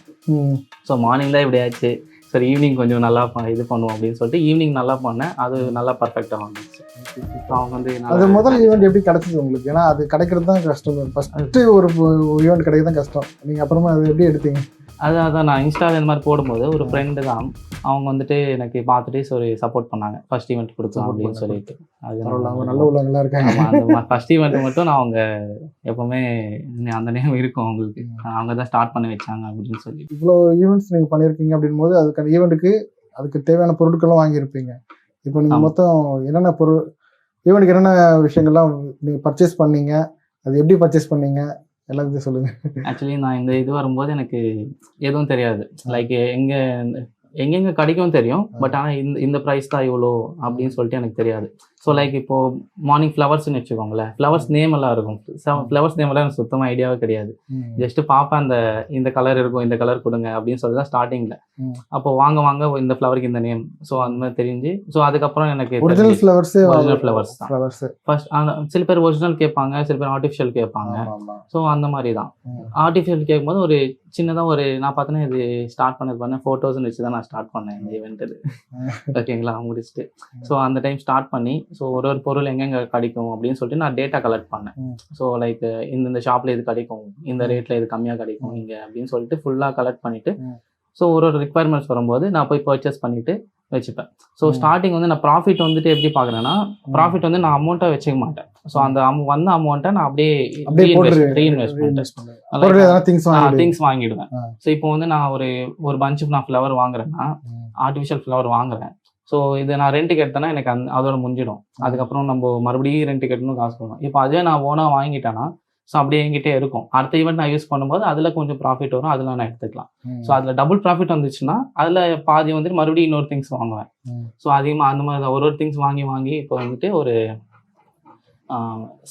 ஸோ மார்னிங் தான் இப்படி ஆச்சு. சரி ஈவினிங் கொஞ்சம் நல்லா இது பண்ணுவோம் அப்படின்னு சொல்லிட்டு ஈவினிங் நல்லா பண்ணேன். அது நல்லா பர்ஃபெக்டாக வந்துச்சு. அவங்க வந்து அது முதல் ஈவெண்ட் எப்படி கிடைச்சது உங்களுக்கு? ஏன்னா அது கிடைக்கிறது தான் கஷ்டம். ஃபஸ்ட்டு ஒரு ஈவெண்ட் கிடைக்கிறது தான் கஷ்டம். நீங்கள் அப்புறமா அது எப்படி எடுத்தீங்க? அதான் நான் இன்ஸ்டாவில் இந்த மாதிரி போடும்போது ஒரு ஃப்ரெண்டு தான் அவங்க வந்துட்டு எனக்கு பார்த்துட்டு ஒரு சப்போர்ட் பண்ணாங்க. ஃபர்ஸ்ட் ஈவெண்ட் கொடுத்தோம் அப்படின்னு சொல்லிட்டு. அது நல்ல உள்ளவங்களா இருக்காங்க. அந்த ஃபர்ஸ்ட் ஈவெண்ட் மட்டும் நான் அவங்க எப்போவுமே அந்த நேம் இருக்கும் அவங்களுக்கு. அவங்க தான் ஸ்டார்ட் பண்ணி வச்சாங்க அப்படின்னு சொல்லி. இவ்வளோ ஈவெண்ட்ஸ் நீங்கள் பண்ணியிருக்கீங்க அப்படின் போது அதுக்கான ஈவெண்ட்டுக்கு அதுக்கு தேவையான பொருட்களும் வாங்கியிருப்பீங்க. இப்போ நீங்கள் மொத்தம் என்னென்ன ஈவெண்ட்டுக்கு என்னென்ன விஷயங்கள்லாம் நீங்கள் பர்ச்சேஸ் பண்ணீங்க, அது எப்படி பர்ச்சேஸ் பண்ணீங்க எல்லாத்தையும் சொல்லுங்கள். ஆக்சுவலி நான் இந்த இது வரும்போது எனக்கு எதுவும் தெரியாது. லைக் எங்கெங்கே கிடைக்கும் தெரியும். பட் ஆனால் இந்த ப்ரைஸ் தான் இவ்வளோ அப்படின்னு சொல்லிட்டு எனக்கு தெரியாது. ஸோ லைக் இப்போது மார்னிங் ஃப்ளவர்ஸ்ன்னு வச்சுக்கோங்களேன். ஃப்ளவர்ஸ் நேம் எல்லாம் இருக்கும். ஃப்ளவர்ஸ் நேம் எல்லாம் எனக்கு சுத்தமாக ஐடியாவே கிடையாது. ஜஸ்ட்டு பார்ப்பேன் இந்த கலர் இருக்கும், இந்த கலர் கொடுங்க அப்படின்னு சொல்லி தான் ஸ்டார்டிங்கில். அப்போ வாங்க இந்த ஃப்ளவருக்கு இந்த நேம். ஸோ அந்த மாதிரி தெரிஞ்சு ஸோ அதுக்கப்புறம் எனக்கு ஒரிஜினல் ஃப்ளவர்ஸ் தான் ஃபர்ஸ்ட். சில பேர் ஒரிஜினல் கேட்பாங்க, சில பேர் ஆர்டிஃபிஷியல் கேட்பாங்க. ஸோ அந்த மாதிரி தான் ஆர்டிஃபிஷியல் கேட்கும்போது ஒரு சின்னதாக நான் பார்த்தேன்னா இது ஸ்டார்ட் பண்ணது ஃபோட்டோஸ்ன்னு வச்சு தான் நான் ஸ்டார்ட் பண்ணேன் இந்த ஈவெண்ட். ஓகேங்களா முடிச்சுட்டு ஸோ அந்த டைம் ஸ்டார்ட் பண்ணி ஸோ ஒரு பொருள் எங்கெங்கே கிடைக்கும் அப்படின்னு சொல்லிட்டு நான் டேட்டா கலெக்ட் பண்ணேன். ஸோ லைக் இந்த ஷாப்பில் இது கிடைக்கும், இந்த ரேட்டில் இது கம்மியாக கிடைக்கும் இங்கே அப்படின்னு சொல்லிட்டு ஃபுல்லாக கலெக்ட் பண்ணிவிட்டு ஸோ ஒரு ரிக்வயர்மெண்ட்ஸ் வரும்போது நான் போய் பர்ச்சேஸ் பண்ணிவிட்டு வச்சுப்பேன். ஸோ ஸ்டார்டிங் வந்து நான் ப்ராஃபிட் வந்துட்டு எப்படி பார்க்குறேன்னா ப்ராஃபிட் வந்து நான் அமௌண்ட்டாக வச்சுக்க மாட்டேன். ஸோ அந்த வந்த அமௌண்ட்டை நான் அப்படியே திங்ஸ் வாங்கிடுவேன். ஸோ இப்போ வந்து நான் ஒரு பஞ்ச் நான் ஃப்ளவர் வாங்குறேன்னா ஆர்டிஃபிஷியல் ஃப்ளவர் வாங்குறேன். ஸோ இதை நான் ரெண்ட்டுக்கு எடுத்தேன்னா எனக்கு அதோட முடிஞ்சிடும். அதுக்கப்புறம் நம்ம மறுபடியும் ரெண்ட்டுக்கு எடுக்கணும் காசு போடணும். இப்போ அதே நான் ஓனாக வாங்கிட்டேன்னா ஸோ அப்படியே என்கிட்டே இருக்கும். அடுத்த ஈவெண்ட் நான் யூஸ் பண்ணும்போது அதில் கொஞ்சம் ப்ராஃபிட் வரும், அதில் நான் எடுத்துக்கலாம். ஸோ அதில் டபுள் ப்ராஃபிட் வந்துச்சுன்னா அதில் பாதி வந்துட்டு மறுபடியும் இன்னொரு திங்ஸ் வாங்குவேன். ஸோ அதிகமாக அந்த மாதிரி ஒரு திங்ஸ் வாங்கி இப்போ வந்துட்டு ஒரு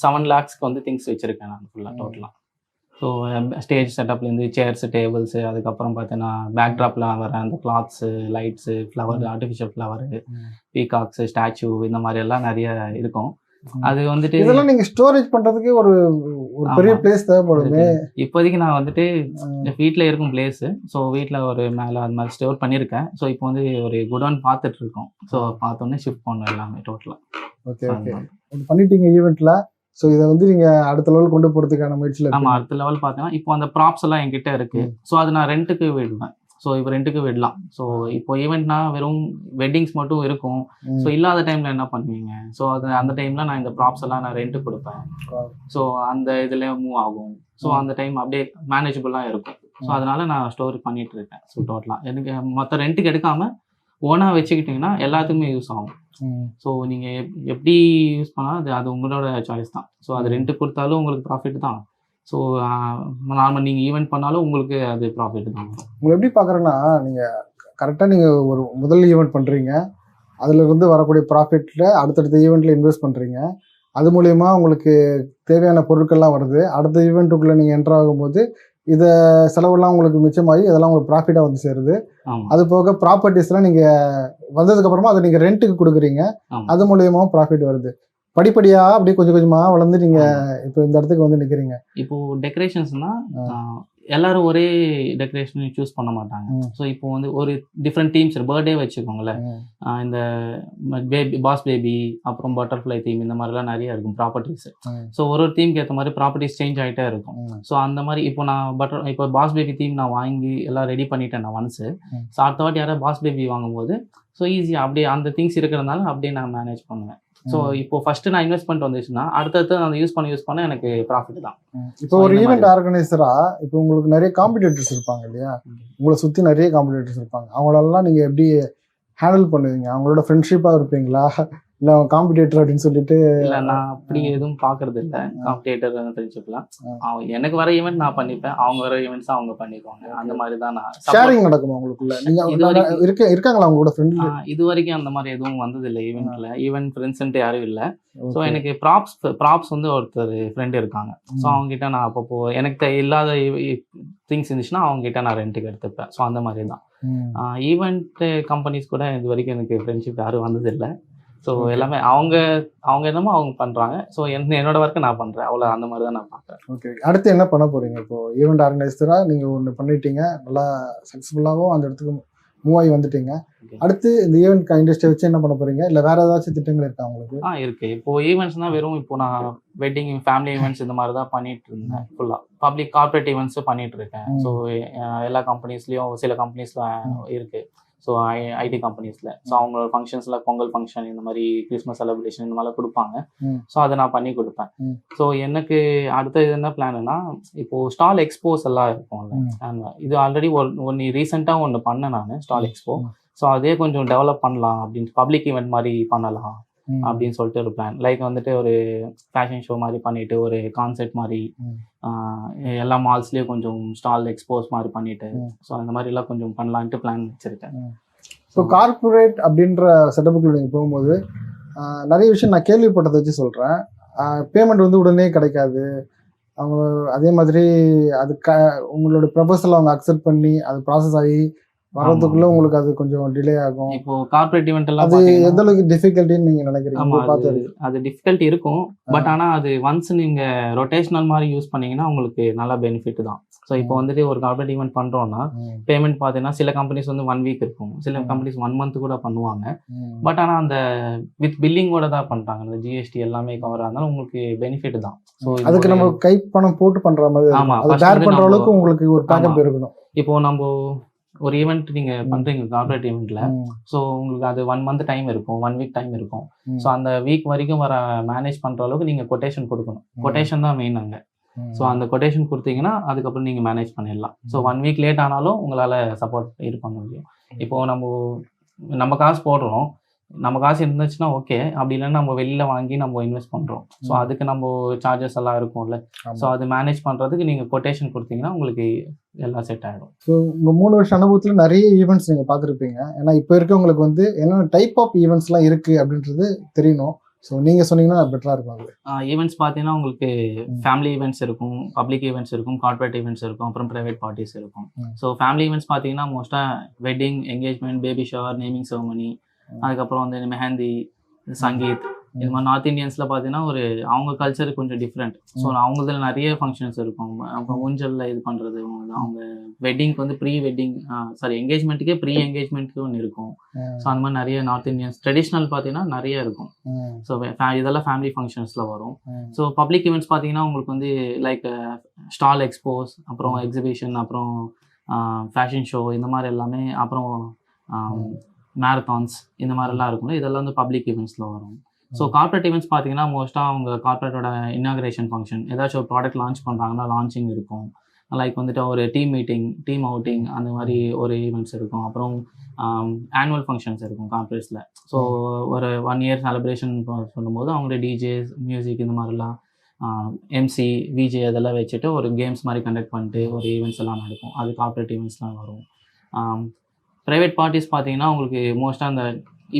7 lakhs வந்து திங்ஸ் வச்சுருக்கேன் நான் ஃபுல்லாக டோட்டலாக. ஸோ ஸ்டேஜ் செட்டப்லேருந்து சேர்ஸு, டேபிள்ஸு, அதுக்கப்புறம் பார்த்தீங்கன்னா பேக்ட்ராப்பில் வர அந்த clothes, lights, flower, artificial flower, peacocks, statue இந்த மாதிரி எல்லாம் நிறைய இருக்கும். அது வந்துட்டு இதெல்லாம் நீங்க ஸ்டோரேஜ் பண்றதுக்கு ஒரு பெரிய பிளேஸ் தேவைப்படுது. இப்போதைக்கு நான் வந்துட்டு வீட்டில் இருக்கும் பிளேஸு. ஸோ வீட்டில் ஒரு மேலே அது மாதிரி ஸ்டோர் பண்ணியிருக்கேன். ஸோ இப்போ வந்து ஒரு குடோன் பார்த்துட்டு இருக்கோம். ஸோ பார்த்தோன்னே ஷிஃப்ட் பண்ணோம் எல்லாமே டோட்டலாக. ஓகே பண்ணிட்டீங்க ஈவெண்ட்ல. ஸோ இதை வந்து நீங்கள் அடுத்த லெவல் கொண்டு போகிறதுக்கான முயற்சியில். ஆமாம் அடுத்த லெவல் பார்த்தீங்கன்னா இப்போ அந்த ப்ராப்ஸ் எல்லாம் என்கிட்ட இருக்குது. ஸோ அது நான் ரெண்ட்டுக்கு விடுவேன். ஸோ இப்போ ரெண்ட்டுக்கு விடலாம். ஸோ இப்போ ஈவெண்ட்னா வெறும் வெட்டிங்ஸ் மட்டும் இருக்கும். ஸோ இல்லாத டைமில் என்ன பண்ணுவீங்க? ஸோ அந்த டைமில் நான் இந்த ப்ராப்ஸ் எல்லாம் நான் ரெண்ட்டு கொடுப்பேன். ஸோ அந்த இதில் மூவ் ஆகும். ஸோ அந்த டைம் அப்படியே மேனேஜபிளாக இருக்கும். ஸோ அதனால நான் ஸ்டோர் பண்ணிட்டு இருக்கேன். ஸோ டோட்டலாக எனக்கு மொத்த ரெண்ட்டுக்கு எடுக்காமல் ஓனாக வச்சுக்கிட்டிங்கன்னா எல்லாத்துக்குமே யூஸ் ஆகும். ஸோ நீங்கள் எப்படி யூஸ் பண்ணாலும் அது உங்களோட சாய்ஸ் தான். ஸோ அது ரெண்ட்டுக்கு கொடுத்தாலும் உங்களுக்கு ப்ராஃபிட் தான். ஸோ நார்மல் நீங்கள் ஈவெண்ட் பண்ணாலும் உங்களுக்கு அது ப்ராஃபிட் தான். உங்களை எப்படி பார்க்குறேன்னா நீங்கள் கரெக்டாக நீங்கள் ஒரு முதல் ஈவெண்ட் பண்ணுறீங்க, அதில் இருந்து வரக்கூடிய ப்ராஃபிட்டில் அடுத்தடுத்த ஈவெண்ட்டில் இன்வெஸ்ட் பண்ணுறீங்க. அது மூலயமா உங்களுக்கு தேவையான பொருட்கள்லாம் வருது. அடுத்த ஈவெண்ட்டுக்குள்ளே நீங்கள் என்ட்ரு ஆகும்போது இதை செலவெல்லாம் உங்களுக்கு மிச்சமாகி இதெல்லாம் உங்களுக்கு ப்ராஃபிட்டாக வந்து சேருது. ஆமாம். அது போக ப்ராப்பர்ட்டிஸ்லாம் நீங்கள் வந்ததுக்கப்புறமா அதை நீங்கள் ரெண்ட்டுக்கு கொடுக்குறீங்க, ஆமாம். அது மூலியமாகவும் ப்ராஃபிட் வருது. படிப்படியாக அப்படியே கொஞ்சம் கொஞ்சமாக வளர்ந்து நீங்கள் இப்போ இந்த இடத்துக்கு வந்து நிற்கிறீங்க. இப்போது டெக்கரேஷன்ஸ்னா எல்லாரும் ஒரே டெக்கரேஷன் சூஸ் பண்ண மாட்டாங்க. ஸோ இப்போ வந்து ஒரு டிஃப்ரெண்ட் டீம்ஸ் பர்த்டே வச்சுக்கோங்களேன், இந்த பேபி பாஸ் பேபி அப்புறம் பட்டர்ஃப்ளை தீம் இந்த மாதிரிலாம் நிறைய இருக்கும் ப்ராப்பர்ட்டிஸ். ஸோ ஒரு தீம்க்கு ஏற்ற மாதிரி ப்ராப்பர்ட்டிஸ் சேஞ்ச் ஆகிட்டே இருக்கும். ஸோ அந்த மாதிரி இப்போ நான் இப்போ பாஸ் பேபி தீம் நான் வாங்கி எல்லாம் ரெடி பண்ணிட்டேன் நான் ஒன்ஸு. ஸோ அடுத்த வாட்டி யாராவது பாஸ் பேபி வாங்கும்போது ஸோ ஈஸியாக அப்படியே அந்த திங்ஸ் இருக்கிறதுனால அப்படியே நான் மேனேஜ் பண்ணுவேன். ஸோ இப்போ ஃபர்ஸ்ட் நான் இன்வெஸ்ட்மெண்ட் வந்துச்சுன்னா அடுத்தடுத்து நான் யூஸ் பண்ண எனக்கு ப்ராஃபிட் தான். இப்போ ஒரு ஈவெண்ட் ஆர்கனைசரா இப்போ உங்களுக்கு நிறைய காம்படிட்டர்ஸ் இருப்பாங்க இல்லையா, உங்களை சுற்றி நிறைய காம்படிட்டர்ஸ் இருப்பாங்க, அவங்களெல்லாம் நீங்கள் எப்படி ஹேண்டில் பண்ணுவீங்க? அவங்களோட ஃப்ரெண்ட்ஷிப்பாக இருப்பீங்களா இல்லை அவங்க காம்படிட்டர் அப்படின்னு சொல்லிட்டு? இல்லை, நான் அப்படி எதுவும் பார்க்கறது இல்லை காம்படிட்டர் ஃப்ரெண்ட்ஷிப்லாம். எனக்கு வர ஈவெண்ட் நான் பண்ணிப்பேன், அவங்க வர ஈவெண்ட்ஸ் அவங்க பண்ணிக்குவாங்க. அந்த மாதிரி தான் நான் ஷேரிங் நடக்குமா உங்களுக்குள்ள? நீங்கள் இருக்காங்களா அவங்களோட ஃப்ரெண்ட்? இது வரைக்கும் அந்த மாதிரி எதுவும் வந்ததில்லை ஈவெண்ட்டில். ஈவெண்ட் ஃப்ரெண்ட்ஸ்ன்ட்டு யாரும் இல்லை. ஸோ எனக்கு ப்ராப்ஸ் வந்து ஒருத்தர் ஃப்ரெண்டு இருக்காங்க. ஸோ அவங்ககிட்ட நான் அப்பப்போ எனக்கு இல்லாத திங்ஸ் இருந்துச்சுன்னா அவங்ககிட்ட நான் ரெண்ட்டுக்கு எடுத்துப்பேன். ஸோ அந்த மாதிரி தான். ஈவெண்ட் கம்பெனிஸ் கூட இது வரைக்கும் எனக்கு ஃப்ரெண்ட்ஷிப் யாரும் வந்ததில்லை. ஸோ எல்லாமே அவங்க என்னமோ அவங்க பண்ணுறாங்க. ஸோ என்னோட ஒர்க்கு நான் பண்ணுறேன், அவ்வளோ. அந்த மாதிரி தான் நான் பார்க்குறேன். ஓகே, அடுத்து என்ன பண்ண போகிறீங்க? இப்போது ஈவெண்ட் ஆர்கனைசராக நீங்கள் ஒன்று பண்ணிட்டீங்க, நல்லா சக்ஸஸ்ஃபுல்லாகவும் அந்த இடத்துக்கு மூவ் ஆகி வந்துட்டீங்க. அடுத்து இந்த ஈவெண்ட் இண்டஸ்ட்ரியை வச்சு என்ன பண்ண போகிறீங்க? இல்லை வேறு ஏதாச்சும் திட்டங்கள் இருக்கா உங்களுக்கு? இருக்குது. இப்போது ஈவெண்ட்ஸ்னால் வெறும் இப்போ நான் வெட்டிங் ஃபேமிலி ஈவெண்ட்ஸ் இந்த மாதிரி தான் பண்ணிட்டு இருந்தேன். ஃபுல்லாக பப்ளிக் கார்பரேட் ஈவெண்ட்ஸும் பண்ணிட்டு இருக்கேன். ஸோ எல்லா கம்பெனிஸ்லேயும் சில கம்பெனிஸில் இருக்குது. ஸோ ஐடி கம்பெனிஸில் ஸோ அவங்களோட ஃபங்க்ஷன்ஸில் பொங்கல் ஃபங்க்ஷன் இந்த மாதிரி கிறிஸ்மஸ் செலிப்ரேஷன் இந்த மாதிரிலாம் கொடுப்பாங்க. ஸோ அதை நான் பண்ணி கொடுப்பேன். ஸோ எனக்கு அடுத்தது என்ன பிளான்னா, இப்போது ஸ்டால் எக்ஸ்போஸ் எல்லாம் இருக்கும்ல, இது ஆல்ரெடி ஒன்று ரீசெண்டாக ஒன்று பண்ணேன் நான், ஸ்டால் எக்ஸ்போ. ஸோ அதே கொஞ்சம் டெவலப் பண்ணலாம் அப்படின்னு, பப்ளிக் ஈவெண்ட் மாதிரி பண்ணலாம் அப்படின்னு சொல்லிட்டு ஒரு பிளான். லைக் வந்துட்டு ஒரு ஃபேஷன் ஷோ மாதிரி பண்ணிட்டு, ஒரு கான்செர்ட் மாதிரி எல்லா மால்ஸ்லேயும் கொஞ்சம் ஸ்டால் எக்ஸ்போஸ் மாதிரி பண்ணிட்டு, ஸோ அந்த மாதிரி எல்லாம் கொஞ்சம் பண்ணலான்ட்டு பிளான் வச்சிருக்கேன். ஸோ கார்பரேட் அப்படின்ற செட்டப்புக்கு நீங்கள் போகும்போது நிறைய விஷயம் நான் கேள்விப்பட்டதை வச்சு சொல்கிறேன். பேமெண்ட் வந்து உடனே கிடைக்காது. அவங்க அதே மாதிரி அது உங்களோட ப்ரொபோசல் அவங்க அக்செப்ட் பண்ணி அது ப்ராசஸ் ஆகி வரதுக்குள்ள உங்களுக்கு அது கொஞ்சம் டிலே ஆகும். இப்போ கார்பரேட் ஈவெண்ட் எல்லாம் அது எந்த அளவுக்கு டிஃபிகல்ட்டின்னு நீங்க நினைக்கிறீங்க? அது டிஃபிகல்ட்டி இருக்கும். பட் ஆனால் அது ஒன்ஸ் நீங்க ரொட்டேஷனல் மாதிரி யூஸ் பண்ணீங்கன்னா உங்களுக்கு நல்ல பெனிஃபிட் தான். ஸோ இப்போ வந்துட்டு ஒரு கார்பரேட் ஈவெண்ட் பண்றோம்னா பேமெண்ட் பார்த்தீங்கன்னா சில கம்பெனிஸ் வந்து 1 வீக் இருக்கும், சில கம்பெனிஸ் 1 மந்த் கூட பண்ணுவாங்க. பட் ஆனால் அந்த வித் பில்லிங்கோட தான் பண்றாங்க, அந்த ஜிஎஸ்டி எல்லாமே கவர் ஆனாலும் உங்களுக்கு பெனிஃபிட் தான். ஸோ அதுக்கு நம்ம கை பணம் போட்டு பண்ற மாதிரி. ஆமா, பண்ற அளவுக்கு உங்களுக்கு ஒரு பேக்கப் இருக்கணும். இப்போ நம்ம ஒரு ஈவெண்ட் நீங்க பண்றீங்க கார்பரேட் ஈவெண்ட்ல, ஸோ உங்களுக்கு அது 1 மந்த் டைம் இருக்கும், 1 வீக் டைம் இருக்கும். ஸோ அந்த வீக் வரைக்கும் வர மேனேஜ் பண்ற அளவுக்கு நீங்க கொட்டேஷன் கொடுக்கணும். கொட்டேஷன் தான் மெயின் அங்கே. ஸோ அந்த கொட்டேஷன் கொடுத்தீங்கன்னா அதுக்கப்புறம் நீங்க மேனேஜ் பண்ணிடலாம். ஸோ 1 வீக் லேட் ஆனாலும் உங்களால சப்போர்ட் இது பண்ண முடியும். இப்போ நம்ம காசு போடுறோம், நம்ம காசு இருந்துச்சுன்னா ஓகே, அப்படி இல்லைன்னா நம்ம வெளியில வாங்கி நம்ம இன்வெஸ்ட் பண்றோம். ஸோ அதுக்கு நம்ம சார்ஜஸ் எல்லாம் இருக்கும்ல. ஸோ அது மேனேஜ் பண்றதுக்கு நீங்க கொட்டேஷன் கொடுத்தீங்கன்னா உங்களுக்கு எல்லாம் செட் ஆகிடும். ஸோ உங்க 3 வருஷ அனுபவத்தில் நிறைய ஈவெண்ட்ஸ் நீங்க பார்த்துருப்பீங்க. ஏன்னா இப்போ இருக்கவங்களுக்கு வந்து என்னென்ன டைப் ஆஃப் ஈவெண்ட்ஸ்லாம் இருக்கு அப்படின்றது தெரியணும். ஸோ நீங்க சொன்னீங்கன்னா பெட்டரா இருக்கும். ஈவெண்ட்ஸ் பார்த்தீங்கன்னா உங்களுக்கு ஃபேமிலி ஈவெண்ட்ஸ் இருக்கும், பப்ளிக் ஈவெண்ட்ஸ் இருக்கும், கார்பரேட் ஈவெண்ட்ஸ் இருக்கும், அப்புறம் ப்ரைவேட் பார்ட்டிஸ் இருக்கும். ஸோ ஃபேமிலி ஈவெண்ட்ஸ் பார்த்தீங்கன்னா மோஸ்டா wedding, engagement, baby shower, naming ceremony, அதுக்கப்புறம் வந்து மெஹந்தி, சங்கீத், இது மாதிரி நார்த் இந்தியன்ஸில் பார்த்தீங்கன்னா அவங்க கல்ச்சர் கொஞ்சம் டிஃப்ரெண்ட். ஸோ அவங்களதில் நிறைய ஃபங்க்ஷன்ஸ் இருக்கும். அப்புறம் ஊஞ்சலில் இது பண்ணுறது, அவங்க வெட்டிங்க்கு வந்து என்கேஜ்மெண்ட்டுக்கே ப்ரீ என்கேஜ்மெண்ட்டுக்கு ஒன்று இருக்கும். ஸோ அந்த மாதிரி நிறைய நார்த் இந்தியன்ஸ் ட்ரெடிஷ்னல் பார்த்தீங்கன்னா நிறைய இருக்கும். ஸோ இதெல்லாம் ஃபேமிலி ஃபங்க்ஷன்ஸில் வரும். ஸோ பப்ளிக் ஈவெண்ட்ஸ் பார்த்தீங்கன்னா உங்களுக்கு வந்து லைக் ஸ்டால் எக்ஸ்போஸ், அப்புறம் எக்ஸிபிஷன், அப்புறம் ஃபேஷன் ஷோ இந்த மாதிரி எல்லாமே, அப்புறம் மேரத்தான்ஸ் இந்த மாதிரிலாம் இருக்கும். இதெல்லாம் வந்து பப்ளிக் ஈவெண்ட்ஸில் வரும். ஸோ கார்பரேட் ஈவெண்ட்ஸ் பார்த்தீங்கன்னா மோஸ்ட்டாக அவங்க கார்பரேட்டோட இனாகிரேஷன் ஃபங்க்ஷன், ஏதாச்சும் ஒரு ப்ராடக்ட் லான்ச் பண்ணுறாங்கன்னா லான்ச்சிங் இருக்கும். லைக் வந்துட்டு ஒரு டீம் மீட்டிங், டீம் அவுட்டிங் அந்த மாதிரி ஒரு ஈவெண்ட்ஸ் இருக்கும். அப்புறம் ஆனுவல் ஃபங்க்ஷன்ஸ் இருக்கும் கார்பரேட்ஸில். ஸோ ஒரு 1 இயர் செலிப்ரேஷன் சொல்லும்போது அவங்களோட டிஜேஸ், மியூசிக் இந்த மாதிரிலாம், எம்சி, விஜே அதெல்லாம் வச்சுட்டு ஒரு கேம்ஸ் மாதிரி கண்டக்ட் பண்ணிட்டு ஒரு ஈவெண்ட்ஸ் எல்லாம் நடக்கும். அது கார்பரேட் ஈவெண்ட்ஸ்லாம் வரும். ப்ரைவேட் பார்ட்டிஸ் பார்த்தீங்கன்னா உங்களுக்கு மோஸ்ட்டாக அந்த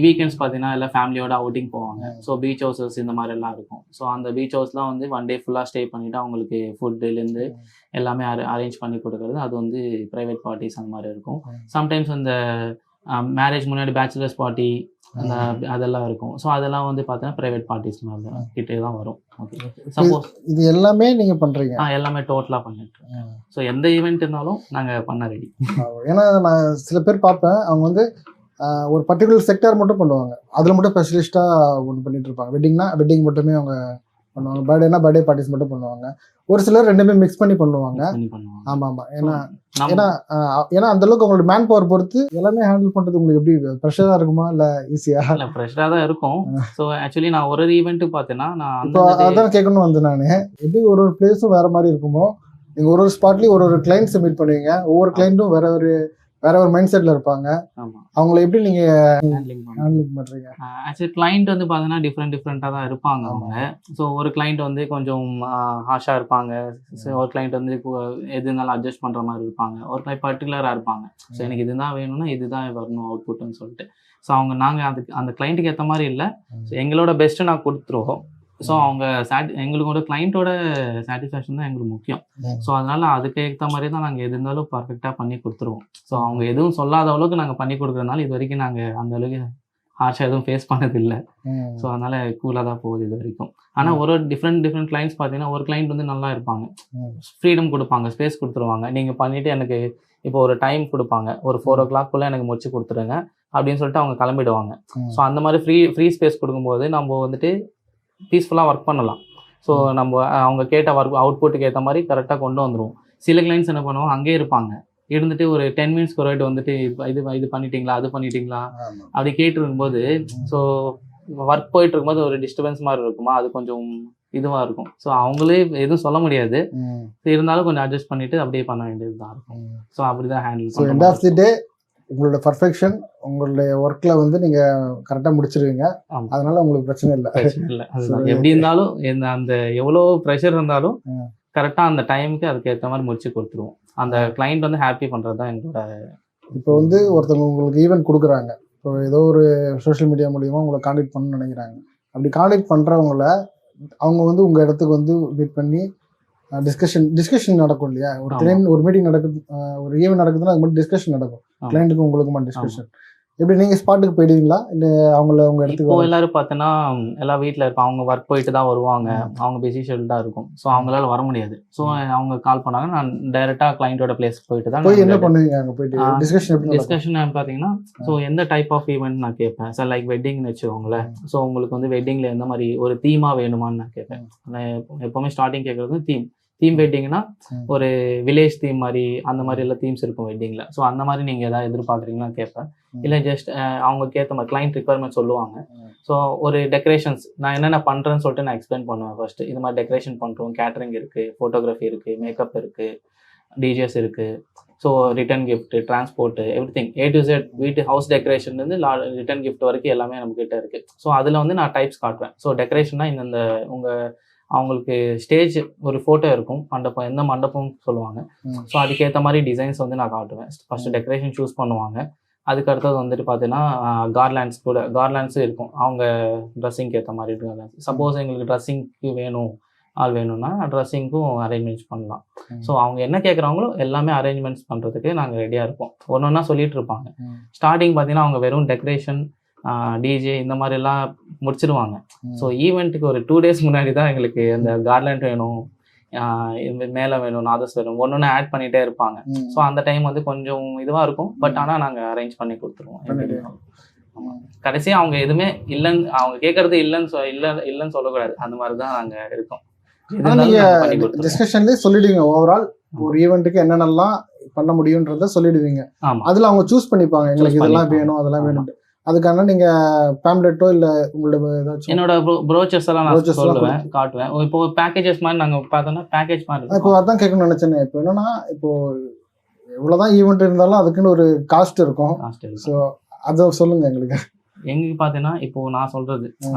வீக்கெண்ட்ஸ் பார்த்தீங்கன்னா எல்லாம் ஃபேமிலியோட அவுட்டிங் போவாங்க. ஸோ பீச் ஹவுசஸ் இந்த மாதிரி எல்லாம் இருக்கும். ஸோ அந்த பீச் ஹவுஸ்லாம் வந்து ஒன் டே ஃபுல்லாக ஸ்டே பண்ணிவிட்டு அவங்களுக்கு ஃபுட்டுலேருந்து எல்லாமே அரேஞ்ச் பண்ணி கொடுக்குறது. அது வந்து ப்ரைவேட் பார்ட்டிஸ் அந்த மாதிரி இருக்கும். சம்டைம்ஸ் இந்த மேரேஜ் முன்னாடி பேச்சுலர்ஸ் பார்ட்டி அந்த அதெல்லாம் இருக்கும். ஸோ அதெல்லாம் வந்து பார்த்தீங்கன்னா ப்ரைவேட் பார்ட்டிஸ் கிட்டே தான் வரும். ஓகே, சப்போஸ் இது எல்லாமே நீங்கள் பண்ணுறீங்க? எல்லாமே டோட்டலாக பண்ணிட்டு. ஸோ எந்த ஈவெண்ட் இருந்தாலும் நாங்கள் பண்ண ரெடி. ஏன்னா நான் சில பேர் பார்ப்பேன், அவங்க வந்து ஒரு பர்டிகுலர் செக்டர் மட்டும் பண்ணுவாங்க, அதில் மட்டும் ஸ்பெஷலிஸ்ட்டாக ஒன்று பண்ணிட்டு இருப்பாங்க. வெட்டிங்னா வெட்டிங் மட்டுமே அவங்க பண்ணுவாங்க, பர்த்டேனா பர்த்டே பார்ட்டிஸ் மட்டும் பண்ணுவாங்க. ஒரு சிலர் ரெண்டுமே மிக்ஸ் பண்ணி பண்ணுவாங்க. ஆமாம், ஏன்னா அந்த அளவுக்கு உங்களோட மேன் பவர் பொறுத்து எல்லாமே ஹேண்டில் பண்ணுறது உங்களுக்கு எப்படி ப்ரெஷராக இருக்குமா இல்லை ஈஸியாக? இல்லை, ப்ரெஷராக தான் இருக்கும். ஸோ ஆக்சுவலி நான் ஒரு ஈவெண்ட்டு பார்த்தேன்னா நான் இப்போ அதான் கேட்கணும் வந்து நான் எப்படி ஒரு பிளேஸும் வேறு மாதிரி இருக்குமோ, நீங்கள் ஒரு ஸ்பாட்லேயும் ஒரு கிளைண்ட்ஸை மீட் பண்ணுவீங்க. ஒவ்வொரு கிளைண்ட்டும் வேற ஒரு மைண்ட் செட்டில் இருப்பாங்க. அவங்கள எப்படி நீங்கள் ஹேண்ட்லிங் பண்ணுறீங்க? ஆக்சுவலி கிளைண்ட் வந்து பார்த்தீங்கன்னா டிஃப்ரெண்ட்டாக தான் இருப்பாங்க அவங்க. ஸோ ஒரு கிளைண்ட் வந்து கொஞ்சம் ஹாஷாக இருப்பாங்க. ஸோ ஒரு கிளைண்ட் வந்து எது இருந்தாலும் அட்ஜஸ்ட் பண்ணுற மாதிரி இருப்பாங்க. ஒரு கிளைண்ட் பர்டிகுலராக இருப்பாங்க. ஸோ எனக்கு இதுதான் வேணும்னா இதுதான் வரணும் அவுட்புட்னு சொல்லிட்டு. ஸோ நாங்கள் அந்த கிளைண்ட்டுக்கு ஏற்ற மாதிரி இல்லை, ஸோ எங்களோட பெஸ்ட்டு நான் கொடுத்துருவோம். ஸோ அவங்க எங்களோட கிளைண்ட்டோட சாட்டிஸ்ஃபேக்ஷன் தான் எங்களுக்கு முக்கியம். ஸோ அதனால் அதுக்கு ஏற்ற மாதிரி தான் நாங்கள் எது இருந்தாலும் பர்ஃபெக்டாக பண்ணி கொடுத்துருவோம். ஸோ அவங்க எதுவும் சொல்லாத அளவுக்கு நாங்கள் பண்ணி கொடுக்குறதுனால இது வரைக்கும் நாங்கள் அந்த அளவுக்கு ஹார்ஷாக எதுவும் ஃபேஸ் பண்ணதில்லை. ஸோ அதனால் கூலாக தான் போகுது இது வரைக்கும். ஆனால் ஒரு டிஃப்ரெண்ட் கிளைண்ட்ஸ் பார்த்தீங்கன்னா ஒரு கிளைண்ட் வந்து நல்லா இருப்பாங்க, ஃப்ரீடம் கொடுப்பாங்க, ஸ்பேஸ் கொடுத்துருவாங்க. நீங்கள் பண்ணிவிட்டு எனக்கு இப்போ ஒரு டைம் கொடுப்பாங்க, ஒரு 4 o'clock எனக்கு முடிச்சு கொடுத்துருங்க அப்படின்னு சொல்லிட்டு அவங்க கிளம்பிடுவாங்க. ஸோ அந்த மாதிரி ஃப்ரீ ஸ்பேஸ் கொடுக்கும்போது நம்ம வந்துட்டு பீஸ்ஃபுல்லாக ஒர்க் பண்ணலாம். ஸோ நம்ம அவங்க கேட்ட அவுட்புட்டுக்கு ஏற்ற மாதிரி கரெக்டாக கொண்டு வந்துடுவோம். சில கிளைண்ட்ஸ் என்ன பண்ணுவோம், அங்கேயே இருப்பாங்க, இருந்துட்டு ஒரு 10 minutes ஒரு வந்துட்டு இது பண்ணிட்டீங்களா அது பண்ணிட்டீங்களா அப்படி கேட்டுருக்கும்போது ஸோ ஒர்க் போயிட்டு இருக்கும்போது ஒரு டிஸ்டர்பன்ஸ் மாதிரி இருக்குமா, அது கொஞ்சம் இதுவாக இருக்கும். ஸோ அவங்களே எதுவும் சொல்ல முடியாது, இருந்தாலும் கொஞ்சம் அட்ஜஸ்ட் பண்ணிட்டு அப்படியே பண்ண வேண்டியது தான் இருக்கும். ஸோ அப்படி தான் ஹேண்டில் எண்ட் ஆஃப் தி டே உங்களோட பர்ஃபெக்ஷன் உங்களுடைய ஒர்க்ல வந்து நீங்க கரெக்டாக முடிச்சிருவீங்க. அதனால உங்களுக்கு பிரச்சனை இல்லை. எப்படி இருந்தாலும் அந்த எவ்வளோ ப்ரெஷர் இருந்தாலும் கரெக்டாக அந்த டைமுக்கு அதுக்கு ஏற்ற மாதிரி முடிச்சு கொடுத்துருவோம். அந்த கிளைண்ட் வந்து ஹாப்பி பண்ணுறது தான் எங்களோட. இப்போ வந்து ஒருத்தவங்க உங்களுக்கு ஈவெண்ட் கொடுக்குறாங்க, இப்போ ஏதோ ஒரு சோஷியல் மீடியா மூலியமாக உங்களை காண்டாக்ட் பண்ணணும்னு நினைக்கிறாங்க. அப்படி காண்டாக்ட் பண்ணுறவங்கள அவங்க வந்து உங்கள் இடத்துக்கு வந்து மீட் பண்ணி டிஸ்கஷன் நடக்கும் இல்லையா? ஒரு மீட்டிங் நடக்குது, ஒரு ஈவெண்ட் நடக்குதுன்னா அது மட்டும் டிஸ்கஷன் நடக்கும், கிளைண்ட்டுக்கும் உங்களுக்குமா டிஸ்கஷன். எப்படி நீங்கள் ஸ்பாட்டுக்கு போயிடுவீங்களா இல்லை அவங்கள உங்கள் இடத்துக்கு? இப்போ எல்லாரும் பார்த்தோன்னா எல்லாம் வீட்டில் இருப்பாங்க, அவங்க ஒர்க் போயிட்டு தான் வருவாங்க, அவங்க பிஸி ஷெட்யூல்டாக இருக்கும். ஸோ அவங்களால வர முடியாது. ஸோ அவங்க கால் பண்ணாங்க, நான் டைரெக்டாக கிளைண்ட்டோட பிளேஸ் போயிட்டு தான் போய் என்ன பண்ணுவீங்க? அங்கே போயிட்டு டிஸ்கஷன் பார்த்தீங்கன்னா ஸோ எந்த டைப் ஆஃப் ஈவெண்ட் நான் கேட்பேன். சார் லைக் வெட்டிங்னு வச்சுக்கோங்களேன். ஸோ உங்களுக்கு வந்து வெட்டிங்கில் எந்த மாதிரி ஒரு தீமாக வேணுமான்னு நான் கேட்பேன். நான் எப்போவுமே ஸ்டார்டிங் கேட்குறது தீம் வெட்டிங்னா ஒரு வில்லேஜ் தீம் மாதிரி அந்த மாதிரி எல்லாம் தீம்ஸ் இருக்கும் வெட்டிங்கில். ஸோ அந்த மாதிரி நீங்கள் எதாவது எதிர்பார்க்குறீங்களான்னு கேட்பேன். இல்லை ஜஸ்ட் அவங்களுக்கு ஏற்ற மாதிரி கிளைண்ட் ரிக்குவயர்மெண்ட் சொல்லுவாங்க. ஸோ ஒரு டெக்கரேஷன்ஸ் நான் என்னென்ன பண்ணுறேன்னு சொல்லிட்டு நான் எக்ஸ்பிளைன் பண்ணுவேன். ஃபர்ஸ்ட்டு இது மாதிரி டெக்கரேஷன் பண்ணுறோம், கேட்டரிங் இருக்குது, ஃபோட்டோகிராஃபி இருக்குது, மேக்கப் இருக்குது, டிஜேஸ் இருக்குது, so return gift, transport, everything A to Z வீட்டு ஹவுஸ் டெக்கரேஷன்லேருந்து ரிட்டன் கிஃப்ட் வரைக்கும் எல்லாமே நம்மக்கிட்ட இருக்குது. ஸோ அதில் வந்து நான் டைப்ஸ் காட்டுவேன். ஸோ டெக்கரேஷன்னா இந்த உங்கள் அவங்களுக்கு ஸ்டேஜ் ஒரு ஃபோட்டோ இருக்கும், மண்டபம் எந்த மண்டபம் சொல்லுவாங்க. ஸோ அதுக்கேற்ற மாதிரி டிசைன்ஸ் வந்து நான் காட்டுவேன். ஃபஸ்ட்டு டெக்கரேஷன் சூஸ் பண்ணுவாங்க. அதுக்கு அடுத்தது வந்துட்டு பார்த்தீங்கன்னா கார்லாண்ட்ஸும் இருக்கும், அவங்க ட்ரெஸ்ஸிங்க்கு ஏற்ற மாதிரி இருக்கும். சப்போஸ் எங்களுக்கு ட்ரெஸ்ஸிங்க்கு ஆள் வேணும்னா ட்ரெஸ்ஸிங்க்கும் அரேஞ்ச்மெண்ட்ஸ் பண்ணலாம். ஸோ அவங்க என்ன கேட்குறாங்களோ எல்லாமே அரேஞ்ச்மெண்ட்ஸ் பண்ணுறதுக்கு நாங்கள் ரெடியாக இருப்போம். ஒன்று ஒன்றா சொல்லிட்டு இருப்பாங்க. ஸ்டார்டிங் பார்த்தீங்கன்னா அவங்க வெறும் டெக்கரேஷன், டிஜே இந்த மாதிரிலாம் முடிச்சிருவாங்க. ஸோ ஈவெண்ட்டுக்கு ஒரு 2 days முன்னாடி தான் எங்களுக்கு அந்த கார்லாண்ட் வேணும், மேலே வேணும், நாதஸ் வேணும், ஒன்று ஆட் பண்ணிகிட்டே இருப்பாங்க. ஸோ அந்த டைம் வந்து கொஞ்சம் இதுவாக இருக்கும். பட் ஆனால் நாங்கள் அரேஞ்ச் பண்ணி கொடுத்துருவோம். கடைசியாக அவங்க எதுவுமே இல்லைன்னு அவங்க கேட்குறது இல்லைன்னு சொல்லக்கூடாது, அந்த மாதிரி தான் நாங்கள் இருக்கோம். டிஸ்கஷன்லேயே சொல்லிடுவீங்க ஓவரால் ஒரு ஈவெண்ட்டுக்கு என்னென்னலாம் பண்ண முடியுன்றத சொல்லிடுவீங்க. அதில் அவங்க சூஸ் பண்ணிப்பாங்க, எங்களுக்கு இதெல்லாம் வேணும் அதெல்லாம் வேணும். அதுக்கான நீங்க பேம்ப்ளெட்டோ இல்ல உங்களோட ஏதாச்சும் என்னோட ப்ரோச்சர்ஸ் எல்லாம் நான் சொல்லுவேன், காட்டுவேன். இப்போ பேக்கேஜஸ் மாதிரி நாங்க பார்த்தோம்னா பேக்கேஜ் மாதிரி. இப்போ அதான் கேட்கணும்னு நினைச்சேன். இப்போ என்னன்னா, இப்போ எவ்வளவுதான் ஈவெண்ட் இருந்தாலும் அதுக்குன்னு ஒரு காஸ்ட் இருக்கும். ஸோ அதை சொல்லுங்க எங்களுக்கு. எங்களுக்கு பார்த்தீங்கன்னா இப்போ நான் சொல்றது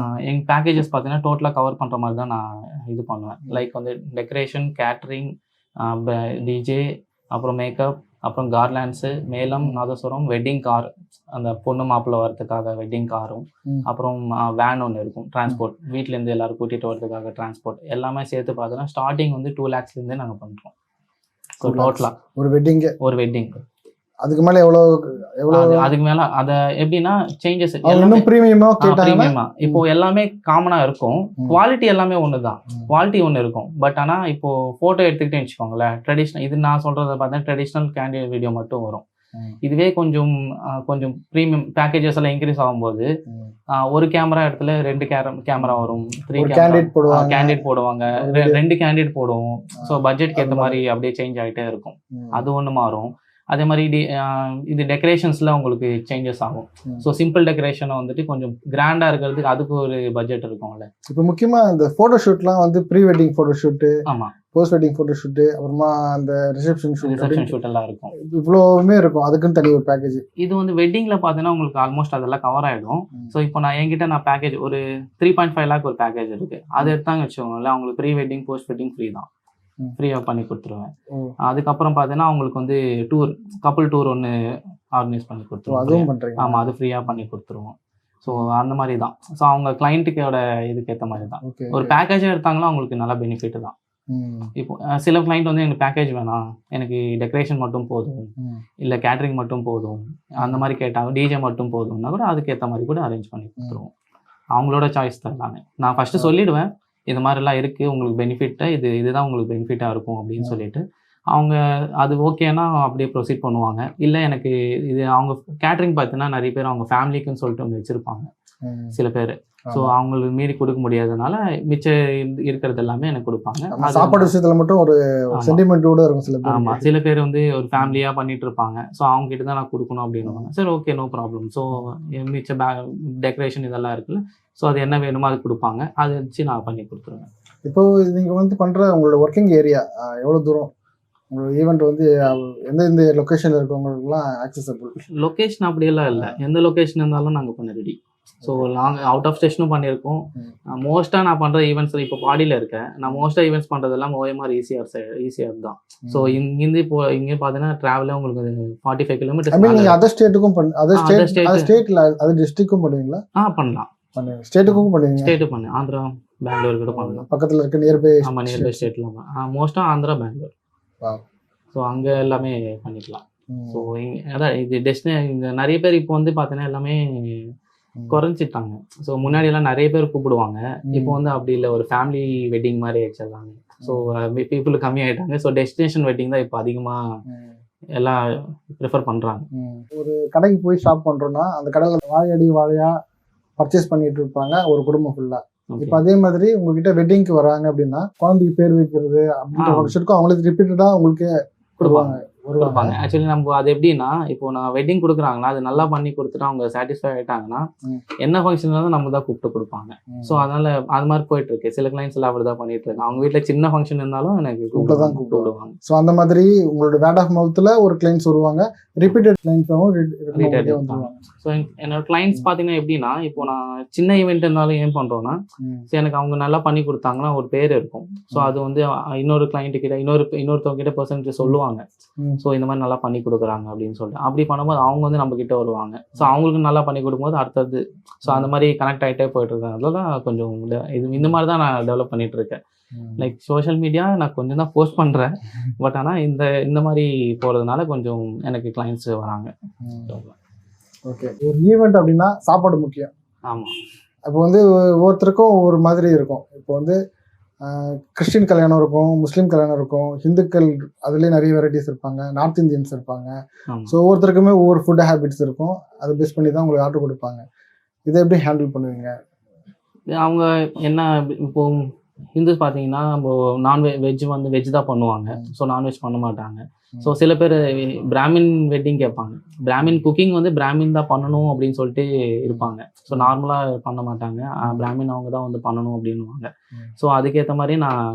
எங்கள் பேக்கேஜஸ் பார்த்தீங்கன்னா டோட்டலாக கவர் பண்ணுற மாதிரி தான் நான் இது பண்ணுவேன். லைக் வந்து டெக்கரேஷன், கேட்ரிங், டிஜே, அப்புறம் மேக்கப், அப்புறம் கார்லாண்ட்ஸு, மேளம், நாதஸ்வரம், வெட்டிங் கார், அந்த பொண்ணு மாப்பிள்ளை வரதுக்காக வெட்டிங் காரும், அப்புறம் வேன் ஒன்று இருக்கும் டிரான்ஸ்போர்ட், வீட்டிலேருந்து எல்லாரும் கூட்டிகிட்டு வரதுக்காக டிரான்ஸ்போர்ட், எல்லாமே சேர்த்து பார்த்தோன்னா ஸ்டார்டிங் வந்து 2 lakhsலேருந்தே நாங்கள் பண்ணுறோம். ஸோ டோட்டலாக ஒரு வெட்டிங் அதுக்கு மேலே அதுக்கு மேலே அதை எப்படின்னா சேஞ்சஸ் ப்ரீமியமா இப்போ எல்லாமே காமனாக இருக்கும். குவாலிட்டி எல்லாமே ஒன்று தான், குவாலிட்டி ஒன்று இருக்கும். பட் ஆனால் இப்போ ஃபோட்டோ எடுத்துக்கிட்டே வச்சுக்கோங்களேன், ட்ரெடிஷ்னல் இது நான் சொல்கிறத பார்த்தா ட்ரெடிஷ்னல் கேண்டிட் வீடியோ மட்டும் வரும். இதுவே கொஞ்சம் ப்ரீமியம் பேக்கேஜஸ் எல்லாம் இன்க்ரீஸ் ஆகும்போது ஒரு கேமரா இடத்துல 2 கேமரா வரும், 3 கேண்டிட் போடுவாங்க, 2 கேண்டிட் போடுவோம். ஸோ பட்ஜெட்க்கு ஏற்ற மாதிரி அப்படியே சேஞ்ச் ஆகிட்டே இருக்கும். அது ஒன்று மாறும். அதே மாதிரி இது டெக்கரேஷன்ஸில் உங்களுக்கு சேஞ்சஸ் ஆகும். ஸோ சிம்பிள் டெக்கரேஷனை வந்துட்டு கொஞ்சம் கிராண்டாக இருக்கிறதுக்கு அதுக்கு ஒரு பட்ஜெட் இருக்கும்ல. இப்போ முக்கியமாக இந்த ஃபோட்டோ ஷூட்லாம் வந்து ப்ரீ வெட்டிங் ஃபோட்டோ ஷூட்டு, ஆமாம், போஸ்ட் வெட்டிங் ஃபோட்டோ ஷூட்டு, அப்புறமா அந்த ரிசப்ஷன் ஷூட் எல்லாம் இருக்கும். இவ்வளோவுமே இருக்கும், அதுக்குன்னு தனி ஒரு பேக்கேஜ். இது வந்து வெட்டிங்கில் பார்த்தீங்கன்னா உங்களுக்கு ஆல்மோஸ்ட் அதெல்லாம் கவர் ஆகிடும். ஸோ இப்போ நான் பேக்கேஜ் ஒரு 3.5 lakh ஒரு பேக்கேஜ் இருக்குது. அது எடுத்தாங்க வச்சுக்கோங்களேன், அவங்களுக்கு pre wedding post wedding free தான், ஃப்ரீயாக பண்ணி கொடுத்துருவேன். அதுக்கப்புறம் பார்த்தீங்கன்னா அவங்களுக்கு வந்து கப்புள் டூர் ஒன்று ஆர்கனைஸ் பண்ணி கொடுத்துருவோம். ஆமாம், அது ஃப்ரீயாக பண்ணி கொடுத்துருவோம். ஸோ அந்த மாதிரி தான். ஸோ அவங்க கிளைண்ட்டுக்கோட இதுக்கு ஏற்ற மாதிரி தான். ஒரு பேக்கேஜாக எடுத்தாங்கன்னா அவங்களுக்கு நல்ல பெனிஃபிட் தான். இப்போ சில கிளைண்ட் வந்து எனக்கு பேக்கேஜ் வேணாம், எனக்கு டெக்கரேஷன் மட்டும் போதும், இல்லை கேட்ரிங் மட்டும் போதும், அந்த மாதிரி கேட்டாங்க, டிஜே மட்டும் போதும்னா கூட அதுக்கேற்ற மாதிரி கூட அரேஞ்ச் பண்ணி கொடுத்துருவோம். அவங்களோட சாய்ஸ் தான் எல்லாமே. நான் ஃபஸ்ட்டு சொல்லிவிடுவேன், இது மாதிரிலாம் இருக்குது, உங்களுக்கு பெனிஃபிட்டாக இதுதான் உங்களுக்கு பெனிஃபிட்டாக இருக்கும் அப்படின்னு சொல்லிட்டு அவங்க அது ஓகேனா அப்படியே ப்ரொசீட் பண்ணுவாங்க. இல்லை எனக்கு இது அவங்க கேட்ரிங் பார்த்தீங்கன்னா நிறைய பேர் அவங்க ஃபேமிலிக்குன்னு சொல்லிட்டு ஒன்று வச்சுருப்பாங்க சில பேர். ஸோ அவங்களுக்கு மீறி கொடுக்க முடியாதனால மிச்சம் இருக்கிறது எல்லாமே எனக்கு கொடுப்பாங்க. சாப்பாடு விஷயத்தில் மட்டும் ஒரு சென்டிமெண்ட்டோட இருக்கும் சில பேர். ஆமாம், சில பேர் வந்து ஒரு ஃபேமிலியாக பண்ணிட்டு இருப்பாங்க. ஸோ அவங்க கிட்ட தான் நான் கொடுக்கணும் அப்படின்னு. சரி, ஓகே, நோ ப்ராப்ளம். ஸோ மிச்ச டெக்கரேஷன் இதெல்லாம் இருக்குல்ல, ஸோ அது என்ன வேணுமோ அது கொடுப்பாங்க, அதை வச்சு நான் பண்ணி கொடுத்துருவேன். இப்போ நீங்கள் வந்து பண்ணுற உங்களோட ஒர்க்கிங் ஏரியா எவ்வளோ தூரம், உங்களோட ஈவெண்ட் வந்து எந்த லொக்கேஷனில் இருக்கவங்களுக்குலாம் ஆக்சசபிள்? லொக்கேஷன் அப்படியெல்லாம் இல்லை, எந்த லொக்கேஷன் இருந்தாலும் நாங்கள் பண்ண ரெடி. ஸோ நாங்கள் அவுட் ஆஃப் ஸ்டேஷனும் பண்ணியிருக்கோம். மோஸ்ட்டாக நான் பண்ணுற ஈவெண்ட்ஸ் இப்போ பாடியில் இருக்கேன், நான் மோஸ்ட்டாக ஈவெண்ட்ஸ் பண்ணுறதெல்லாம் OMR ஈஸியாக தான். ஸோ இங்கேருந்து இப்போ இங்கே பார்த்தீங்கன்னா ட்ராவலே உங்களுக்கு 45 kilometers. நீங்கள் அதர் ஸ்டேட்டுக்கும் ஸ்டேட்டில் அதர் டிஸ்ட்ரிக்டும் பண்ணுவீங்களா? பண்ணலாம், பண்ணுவீங்க. ஸ்டேட்டுக்கும் பண்ணுவீங்க? ஸ்டேட்டு பண்ணு, ஆந்திரா, பெங்களூர் கூட பண்ணலாம். பக்கத்தில் இருக்க நியர்பை? ஆமாம், நியர்பை ஸ்டேட்டில் மோஸ்ட்டாக ஆந்திரா, பெங்களூர். ஸோ அங்கே எல்லாமே பண்ணிக்கலாம். ஸோ அதான் இது நிறைய பேர் இப்போ வந்து பார்த்தீங்கன்னா எல்லாமே குறைஞ்சிட்டாங்க. ஸோ முன்னாடியெல்லாம் நிறைய பேர் கூப்பிடுவாங்க, இப்போ வந்து அப்படி இல்லை, ஒரு ஃபேமிலி வெட்டிங் மாதிரி ஆயிடுச்சிடலாங்க. ஸோ பீப்புள் கம்மியாயிட்டாங்க. ஸோ டெஸ்டினேஷன் வெட்டிங் தான் இப்போ அதிகமாக எல்லாம் ப்ரிஃபர் பண்ணுறாங்க. ஒரு கடைக்கு போய் ஷாப் பண்ணுறோன்னா அந்த கடையில் வாழையடி வாழையாக பர்ச்சேஸ் பண்ணிட்டு இருப்பாங்க ஒரு குடும்பம் ஃபுல்லாக. இப்போ அதே மாதிரி உங்ககிட்ட வெட்டிங்க்கு வராங்க அப்படின்னா குழந்தைக்கு பேர் வைக்கிறது அப்படின்ற ஒரு விஷயத்துக்கும் அவங்களுக்கு ரிப்பீட்டடாக உங்களுக்கு கொடுப்பாங்க. ஆக்சுவலி நம்ம அது எப்படின்னா, இப்போ நான் வெட்டிங் கொடுக்குறாங்கன்னா அது நல்லா பண்ணி கொடுத்துட்டு அவங்க சாட்டிஸ்ஃபை ஆகிட்டாங்கன்னா என்ன ஃபங்க்ஷன் இருந்தாலும் நம்ம தான் கூப்பிட்டு கொடுப்பாங்க. ஸோ அதனால அது மாதிரி போயிட்டு இருக்கு. சில கிளைண்ட்ஸ் எல்லாம் அப்படி தான் பண்ணிட்டு இருக்காங்க. அவங்க வீட்டில் சின்ன ஃபங்க்ஷன் இருந்தாலும் எனக்கு கூப்பிட்டு விடுவாங்க. ஸோ அந்த மாதிரி உங்களோட வேர்ட் ஆஃப் மவுத்தில் ஒரு கிளைண்ட்ஸ் வருவாங்க, ரிப்பீட்டட் கிளைண்ட்ஸாகவும் வந்துருவாங்க. ஸோ என்னோட கிளைண்ட்ஸ் பார்த்தீங்கன்னா எப்படின்னா, இப்போ நான் சின்ன ஈவெண்ட் இருந்தாலும் ஏன் பண்ணுறோன்னா, ஸோ எனக்கு அவங்க நல்லா பண்ணி கொடுத்தாங்கன்னா ஒரு பேர் இருக்கும். ஸோ அது வந்து இன்னொரு கிளைண்ட்டு கிட்ட இன்னொருத்தவங்க கிட்ட பர்சன்ட் சொல்லுவாங்க, ஸோ இந்த மாதிரி நல்லா பண்ணி கொடுக்குறாங்க அப்படின்னு சொல்லிட்டு. அப்படி பண்ணும்போது அவங்க வந்து நம்ம கிட்ட வருவாங்க. ஸோ அவங்களுக்கு நல்லா பண்ணி கொடுக்கும்போது அடுத்தது ஸோ அந்த மாதிரி கனெக்ட் ஆகிட்டே போயிட்டு இருக்கேன். அதெல்லாம் கொஞ்சம் இந்த மாதிரி தான் நான் டெவலப் பண்ணிட்டு இருக்கேன். லைக் சோஷியல் மீடியா நான் கொஞ்சம் தான் போஸ்ட் பண்ணுறேன், பட் ஆனால் இந்த மாதிரி போகிறதுனால கொஞ்சம் எனக்கு கிளைண்ட்ஸ் வராங்க. ஓகே, ஒரு ஈவெண்ட் அப்படின்னா சாப்பாடு முக்கியம். ஆமாம், இப்போ வந்து ஒவ்வொருத்தருக்கும் ஒவ்வொரு மாதிரி இருக்கும். இப்போ வந்து கிறிஸ்டின் கல்யாணம் இருக்கும், முஸ்லீம் கல்யாணம் இருக்கும், ஹிந்துக்கள் அதுலேயே நிறைய வெரைட்டிஸ் இருப்பாங்க, நார்த் இந்தியன்ஸ் இருப்பாங்க. ஸோ ஒவ்வொருத்தருக்குமே ஒவ்வொரு ஃபுட் ஹேபிட்ஸ் இருக்கும், அதை பேஸ் பண்ணி தான் உங்களுக்கு ஆர்டர் கொடுப்பாங்க. இதை எப்படி ஹேண்டில் பண்ணுவீங்க? அவங்க என்ன இப்போ ஹிந்துஸ் பார்த்தீங்கன்னா நம்ம வெஜ் தான் பண்ணுவாங்க. ஸோ நான்வெஜ் பண்ண மாட்டாங்க. ஸோ சில பேர் பிராமின் வெட்டிங் கேட்பாங்க. பிராமின் குக்கிங் வந்து பிராமின் தான் பண்ணணும் அப்படின்னு சொல்லிட்டு இருப்பாங்க. ஸோ நார்மலாக பண்ண மாட்டாங்க, பிராமின் அவங்க தான் வந்து பண்ணணும் அப்படின்வாங்க. ஸோ அதுக்கேற்ற மாதிரி நான்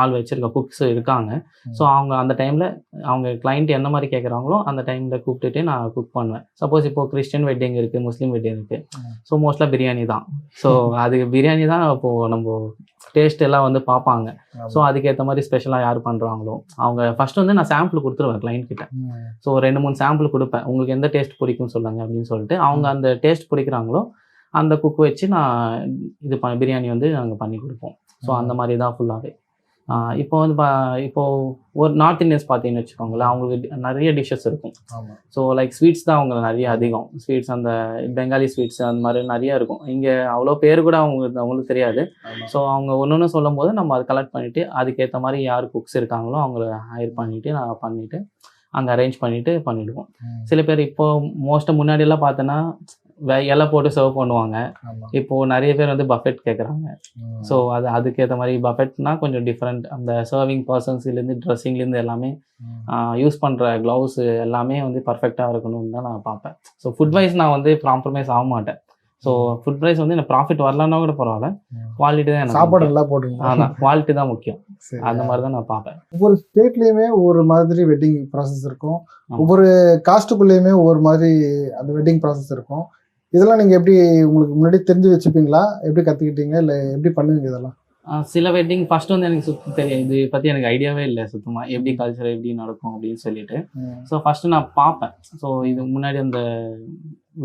ஆள் வச்சிருக்க குக்ஸ் இருக்காங்க. ஸோ அவங்க அந்த டைமில் அவங்க கிளைண்ட் என்ன மாதிரி கேட்குறாங்களோ அந்த டைமில் கூப்பிட்டுட்டு நான் குக் பண்ணுவேன். சப்போஸ் இப்போ கிறிஸ்டியன் வெட்டிங் இருக்குது, முஸ்லீம் வெட்டிங் இருக்குது. ஸோ மோஸ்ட்லாக பிரியாணி தான். ஸோ அது பிரியாணி தான் இப்போது நம்ம டேஸ்ட் எல்லாம் வந்து பார்ப்பாங்க. ஸோ அதுக்கேற்ற மாதிரி ஸ்பெஷலாக யார் பண்ணுறாங்களோ அவங்க ஃபர்ஸ்ட் வந்து நான் சாம்பிள் கொடுத்துருவேன் கிளைண்ட் கிட்ட. ஸோ 2-3 சாம்பிள் கொடுப்பேன், உங்களுக்கு எந்த டேஸ்ட் பிடிக்கும்னு சொல்லுங்க அப்படின்னு சொல்லிட்டு அவங்க அந்த டேஸ்ட் பிடிக்கிறாங்களோ அந்த குக் வச்சு நான் பிரியாணி வந்து நாங்கள் பண்ணி கொடுப்போம். ஸோ அந்த மாதிரி தான் ஃபுல்லாகவே. இப்போ வந்து இப்போ ஒரு நார்த் இந்தியன்ஸ் பார்த்தீங்கன்னு வச்சுக்கோங்களேன், அவங்களுக்கு நிறைய டிஷ்ஷஸ் இருக்கும். ஸோ லைக் ஸ்வீட்ஸ் தான் அவங்க நிறைய அதிகம். ஸ்வீட்ஸ் அந்த பெங்காலி ஸ்வீட்ஸ் அந்த மாதிரி நிறைய இருக்கும். இங்கே அவ்வளோ பேர் கூட அவங்களுக்கு தெரியாது. ஸோ அவங்க ஒன்று சொல்லும் போது நம்ம அதை கலெக்ட் பண்ணிவிட்டு அதுக்கேற்ற மாதிரி யார் குக்ஸ் இருக்காங்களோ அவங்கள ஹையர் பண்ணிவிட்டு நான் பண்ணிவிட்டு அங்கே அரேஞ்ச் பண்ணிவிட்டு பண்ணிவிடுவோம். சில பேர் இப்போது மோஸ்ட்டாக முன்னாடியெல்லாம் பார்த்தோன்னா இலை போட்டு சர்வ் பண்ணுவாங்க. இப்போது நிறைய பேர் வந்து பஃபெட் கேட்குறாங்க. ஸோ அதுக்கேற்ற மாதிரி பஃபெட்னா கொஞ்சம் டிஃப்ரெண்ட். அந்த சர்விங் பர்சன்ஸ்லேருந்து ட்ரெஸ்ஸிங்லேருந்து எல்லாமே யூஸ் பண்ணுற க்ளவுஸ் எல்லாமே வந்து பர்ஃபெக்டாக இருக்கணும்னு தான் நான் பார்ப்பேன். ஸோ ஃபுட் வைஸ் நான் வந்து காம்ப்ரமைஸ் ஆக மாட்டேன். ஸோ ஃபுட் ப்ரைஸ் வந்து எனக்கு ப்ராஃபிட் வரலன்னா கூட பரவாயில்ல, குவாலிட்டி தான் எனக்கு சாப்பாடு நல்லா போட்டுருங்க. ஆனால் குவாலிட்டி தான் முக்கியம். அந்த மாதிரி தான் நான் பார்ப்பேன். ஒவ்வொரு ஸ்டேட்லேயுமே ஒவ்வொரு மாதிரி வெட்டிங் ப்ராசஸ் இருக்கும். ஒவ்வொரு காஸ்ட்டுக்குள்ளேயுமே ஒவ்வொரு மாதிரி அந்த வெட்டிங் ப்ராசஸ் இருக்கும். இதெல்லாம் நீங்கள் எப்படி உங்களுக்கு முன்னாடி தெரிஞ்சு வச்சுப்பீங்களா, எப்படி கற்றுக்கிட்டீங்க, இல்லை எப்படி பண்ணுவீங்க இதெல்லாம்? சில வெட்டிங் ஃபர்ஸ்ட் வந்து எனக்கு சுத்தம் தெரியும், இது பற்றி எனக்கு ஐடியாவே இல்லை சுத்தமாக, எப்படி கல்ச்சர் எப்படி நடக்கும் அப்படின்னு சொல்லிட்டு. ஸோ ஃபஸ்ட்டு நான் பார்ப்பேன். ஸோ இது முன்னாடி அந்த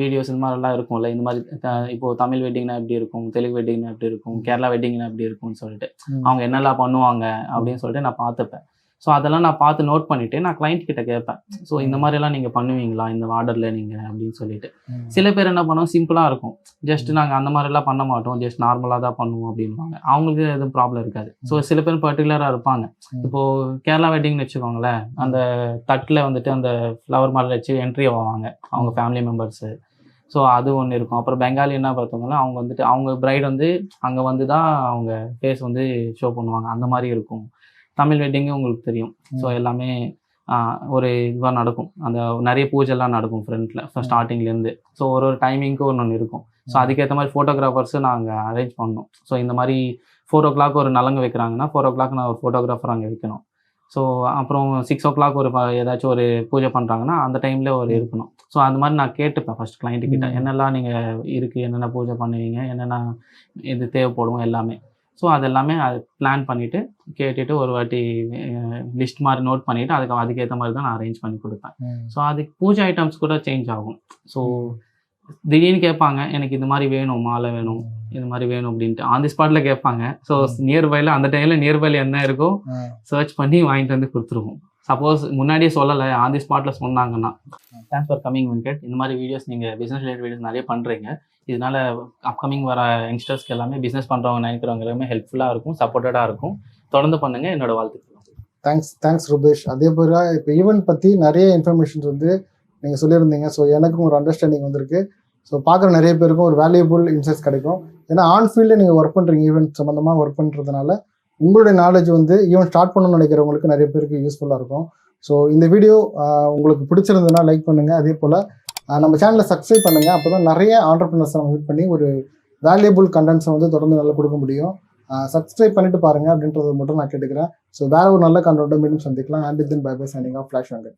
வீடியோஸ் இந்த மாதிரிலாம் இருக்கும்ல, இந்த மாதிரி இப்போது தமிழ் வெட்டிங்னா எப்படி இருக்கும், தெலுங்கு வெட்டிங்னா எப்படி இருக்கும், கேரளா வெட்டிங்னா எப்படி இருக்கும்னு சொல்லிட்டு அவங்க என்னெல்லாம் பண்ணுவாங்க அப்படின்னு சொல்லிட்டு நான் பார்த்துப்பேன். ஸோ அதெல்லாம் நான் பார்த்து நோட் பண்ணிவிட்டு நான் கிளைண்ட் கிட்ட கேட்பேன். ஸோ இந்த மாதிரிலாம் நீங்கள் பண்ணுவீங்களா இந்த ஆர்டரில் நீங்கள் அப்படின்னு சொல்லிட்டு. சில பேர் என்ன பண்ணுவோம், சிம்பிளாக இருக்கும், ஜஸ்ட் நாங்கள் அந்த மாதிரிலாம் பண்ண மாட்டோம், ஜஸ்ட் நார்மலாக தான் பண்ணுவோம் அப்படின்வாங்க. அவங்களுக்கு எதுவும் ப்ராப்ளம் இருக்காது. ஸோ சில பேர் பர்டிகுலராக இருப்பாங்க. இப்போது கேரளா வெட்டிங்னு வச்சுக்கோங்களேன், அந்த தட்டில் வந்துட்டு அந்த ஃப்ளவர் மாடல் வச்சு என்ட்ரி ஆவாங்க அவங்க ஃபேமிலி மெம்பர்ஸு. ஸோ அது ஒன்று இருக்கும். அப்புறம் பெங்காலி என்ன பார்த்தோம்னா அவங்க வந்துட்டு அவங்க பிரைட் வந்து அங்கே வந்து தான் அவங்க ஃபேஸ் வந்து ஷோ பண்ணுவாங்க, அந்த மாதிரி இருக்கும். தமிழ் வெட்டிங்கும் உங்களுக்கு தெரியும். ஸோ எல்லாமே ஒரு இதுவாக நடக்கும், அந்த நிறைய பூஜைலாம் நடக்கும் ஃப்ரண்ட்டில் ஸ்டார்டிங்லேருந்து. ஸோ ஒரு டைமிங்க்கு ஒன்று இருக்கும். ஸோ அதுக்கேற்ற மாதிரி ஃபோட்டோகிராஃபர்ஸு நாங்கள் அரேஞ்ச் பண்ணணும். ஸோ இந்த மாதிரி 4 o'clock ஒரு நலங்கு வைக்கிறாங்கன்னா 4 o'clock நான் ஒரு ஃபோட்டோகிராஃபர் அங்கே வைக்கணும். ஸோ அப்புறம் 6 o'clock ஒரு ஏதாச்சும் ஒரு பூஜை பண்ணுறாங்கன்னா அந்த டைமில் ஒரு இருக்கணும். ஸோ அந்த மாதிரி நான் கேட்டுப்பேன் ஃபஸ்ட் கிளைண்ட்டுக்கிட்ட, என்னெல்லாம் நீங்கள் இருக்குது, என்னென்ன பூஜை பண்ணுவீங்க, என்னென்ன இது தேவைப்படும் எல்லாமே. ஸோ அது எல்லாமே அது பிளான் பண்ணிவிட்டு கேட்டுட்டு ஒரு வாட்டி லிஸ்ட் மாதிரி நோட் பண்ணிவிட்டு அதுக்கேற்ற மாதிரி தான் நான் அரேஞ்ச் பண்ணி கொடுப்பேன். ஸோ அதுக்கு பூஜை ஐட்டம்ஸ் கூட சேஞ்ச் ஆகும். ஸோ திடீர்னு கேட்பாங்க, எனக்கு இது மாதிரி வேணும், மாலை வேணும், இது மாதிரி வேணும் அப்படின்ட்டு ஆன் தி ஸ்பாட்டில் கேட்பாங்க. ஸோ நியர்பையில் அந்த டைமில் நியர்பையில் என்ன இருக்கோ சர்ச் பண்ணி வாங்கிட்டு வந்து கொடுத்துருவோம். சப்போஸ் முன்னாடியே சொல்லலை, ஆன் தி ஸ்பாட்டில் சொன்னாங்கன்னா. Thanks for coming Venkat. இந்த மாதிரி வீடியோஸ் நீங்கள் பிஸ்னஸ் ரிலேட்டட் வீடியோஸ் நிறைய பண்ணுறீங்க. இதனால் அப்கமிங் வர யங்ஸ்டர்ஸ்க்கு எல்லாமே பிஸ்னஸ் பண்ணுறவங்க நினைக்கிறவங்க எல்லாமே ஹெல்ப்ஃபுல்லாக இருக்கும், சப்போர்ட்டடாக இருக்கும். தொடர்ந்து பண்ணுங்கள், என்னோட வாழ்த்துக்கள். தேங்க்ஸ் ரூபேஷ். அதே போல் இப்போ ஈவெண்ட் பற்றி நிறைய இன்ஃபர்மேஷன்ஸ் வந்து நீங்கள் சொல்லியிருந்தீங்க. ஸோ எனக்கும் ஒரு அண்டர்ஸ்டாண்டிங் வந்திருக்கு. ஸோ பார்க்குற நிறைய பேருக்கும் ஒரு வேல்யூபிள் இன்சைட்ஸ் கிடைக்கும். ஏன்னா ஆன் ஃபீல்டில் நீங்கள் ஒர்க் பண்ணுறீங்க, ஈவெண்ட் சம்மந்தமாக ஒர்க் பண்ணுறதுனால உங்களுடைய நாலேஜ் வந்து ஈவெண்ட் ஸ்டார்ட் பண்ணணும்னு நினைக்கிறவங்களுக்கு நிறைய பேருக்கு யூஸ்ஃபுல்லாக இருக்கும். ஸோ இந்த வீடியோ உங்களுக்கு பிடிச்சிருந்ததுன்னா லைக் பண்ணுங்கள். அதே போல் நம்ம சேனலை சப்ஸ்கிரைப் பண்ணுங்கள். அப்போ தான் நிறைய ஆண்டர்ப்ரனர்ஸை நம்ம மீட் பண்ணி ஒரு வேல்யூபிள் கண்டென்ட்ஸை வந்து தொடர்ந்து நல்லா கொடுக்க முடியும். சப்ஸ்கிரைப் பண்ணிட்டு பாருங்கள் அப்படின்றத மட்டும் நான் கேட்டுக்கிறேன். ஸோ வேறு ஒரு நல்ல கண்டென்ட்டை மீண்டும் சந்திக்கலாம். And then bye bye signing off flash Venkat.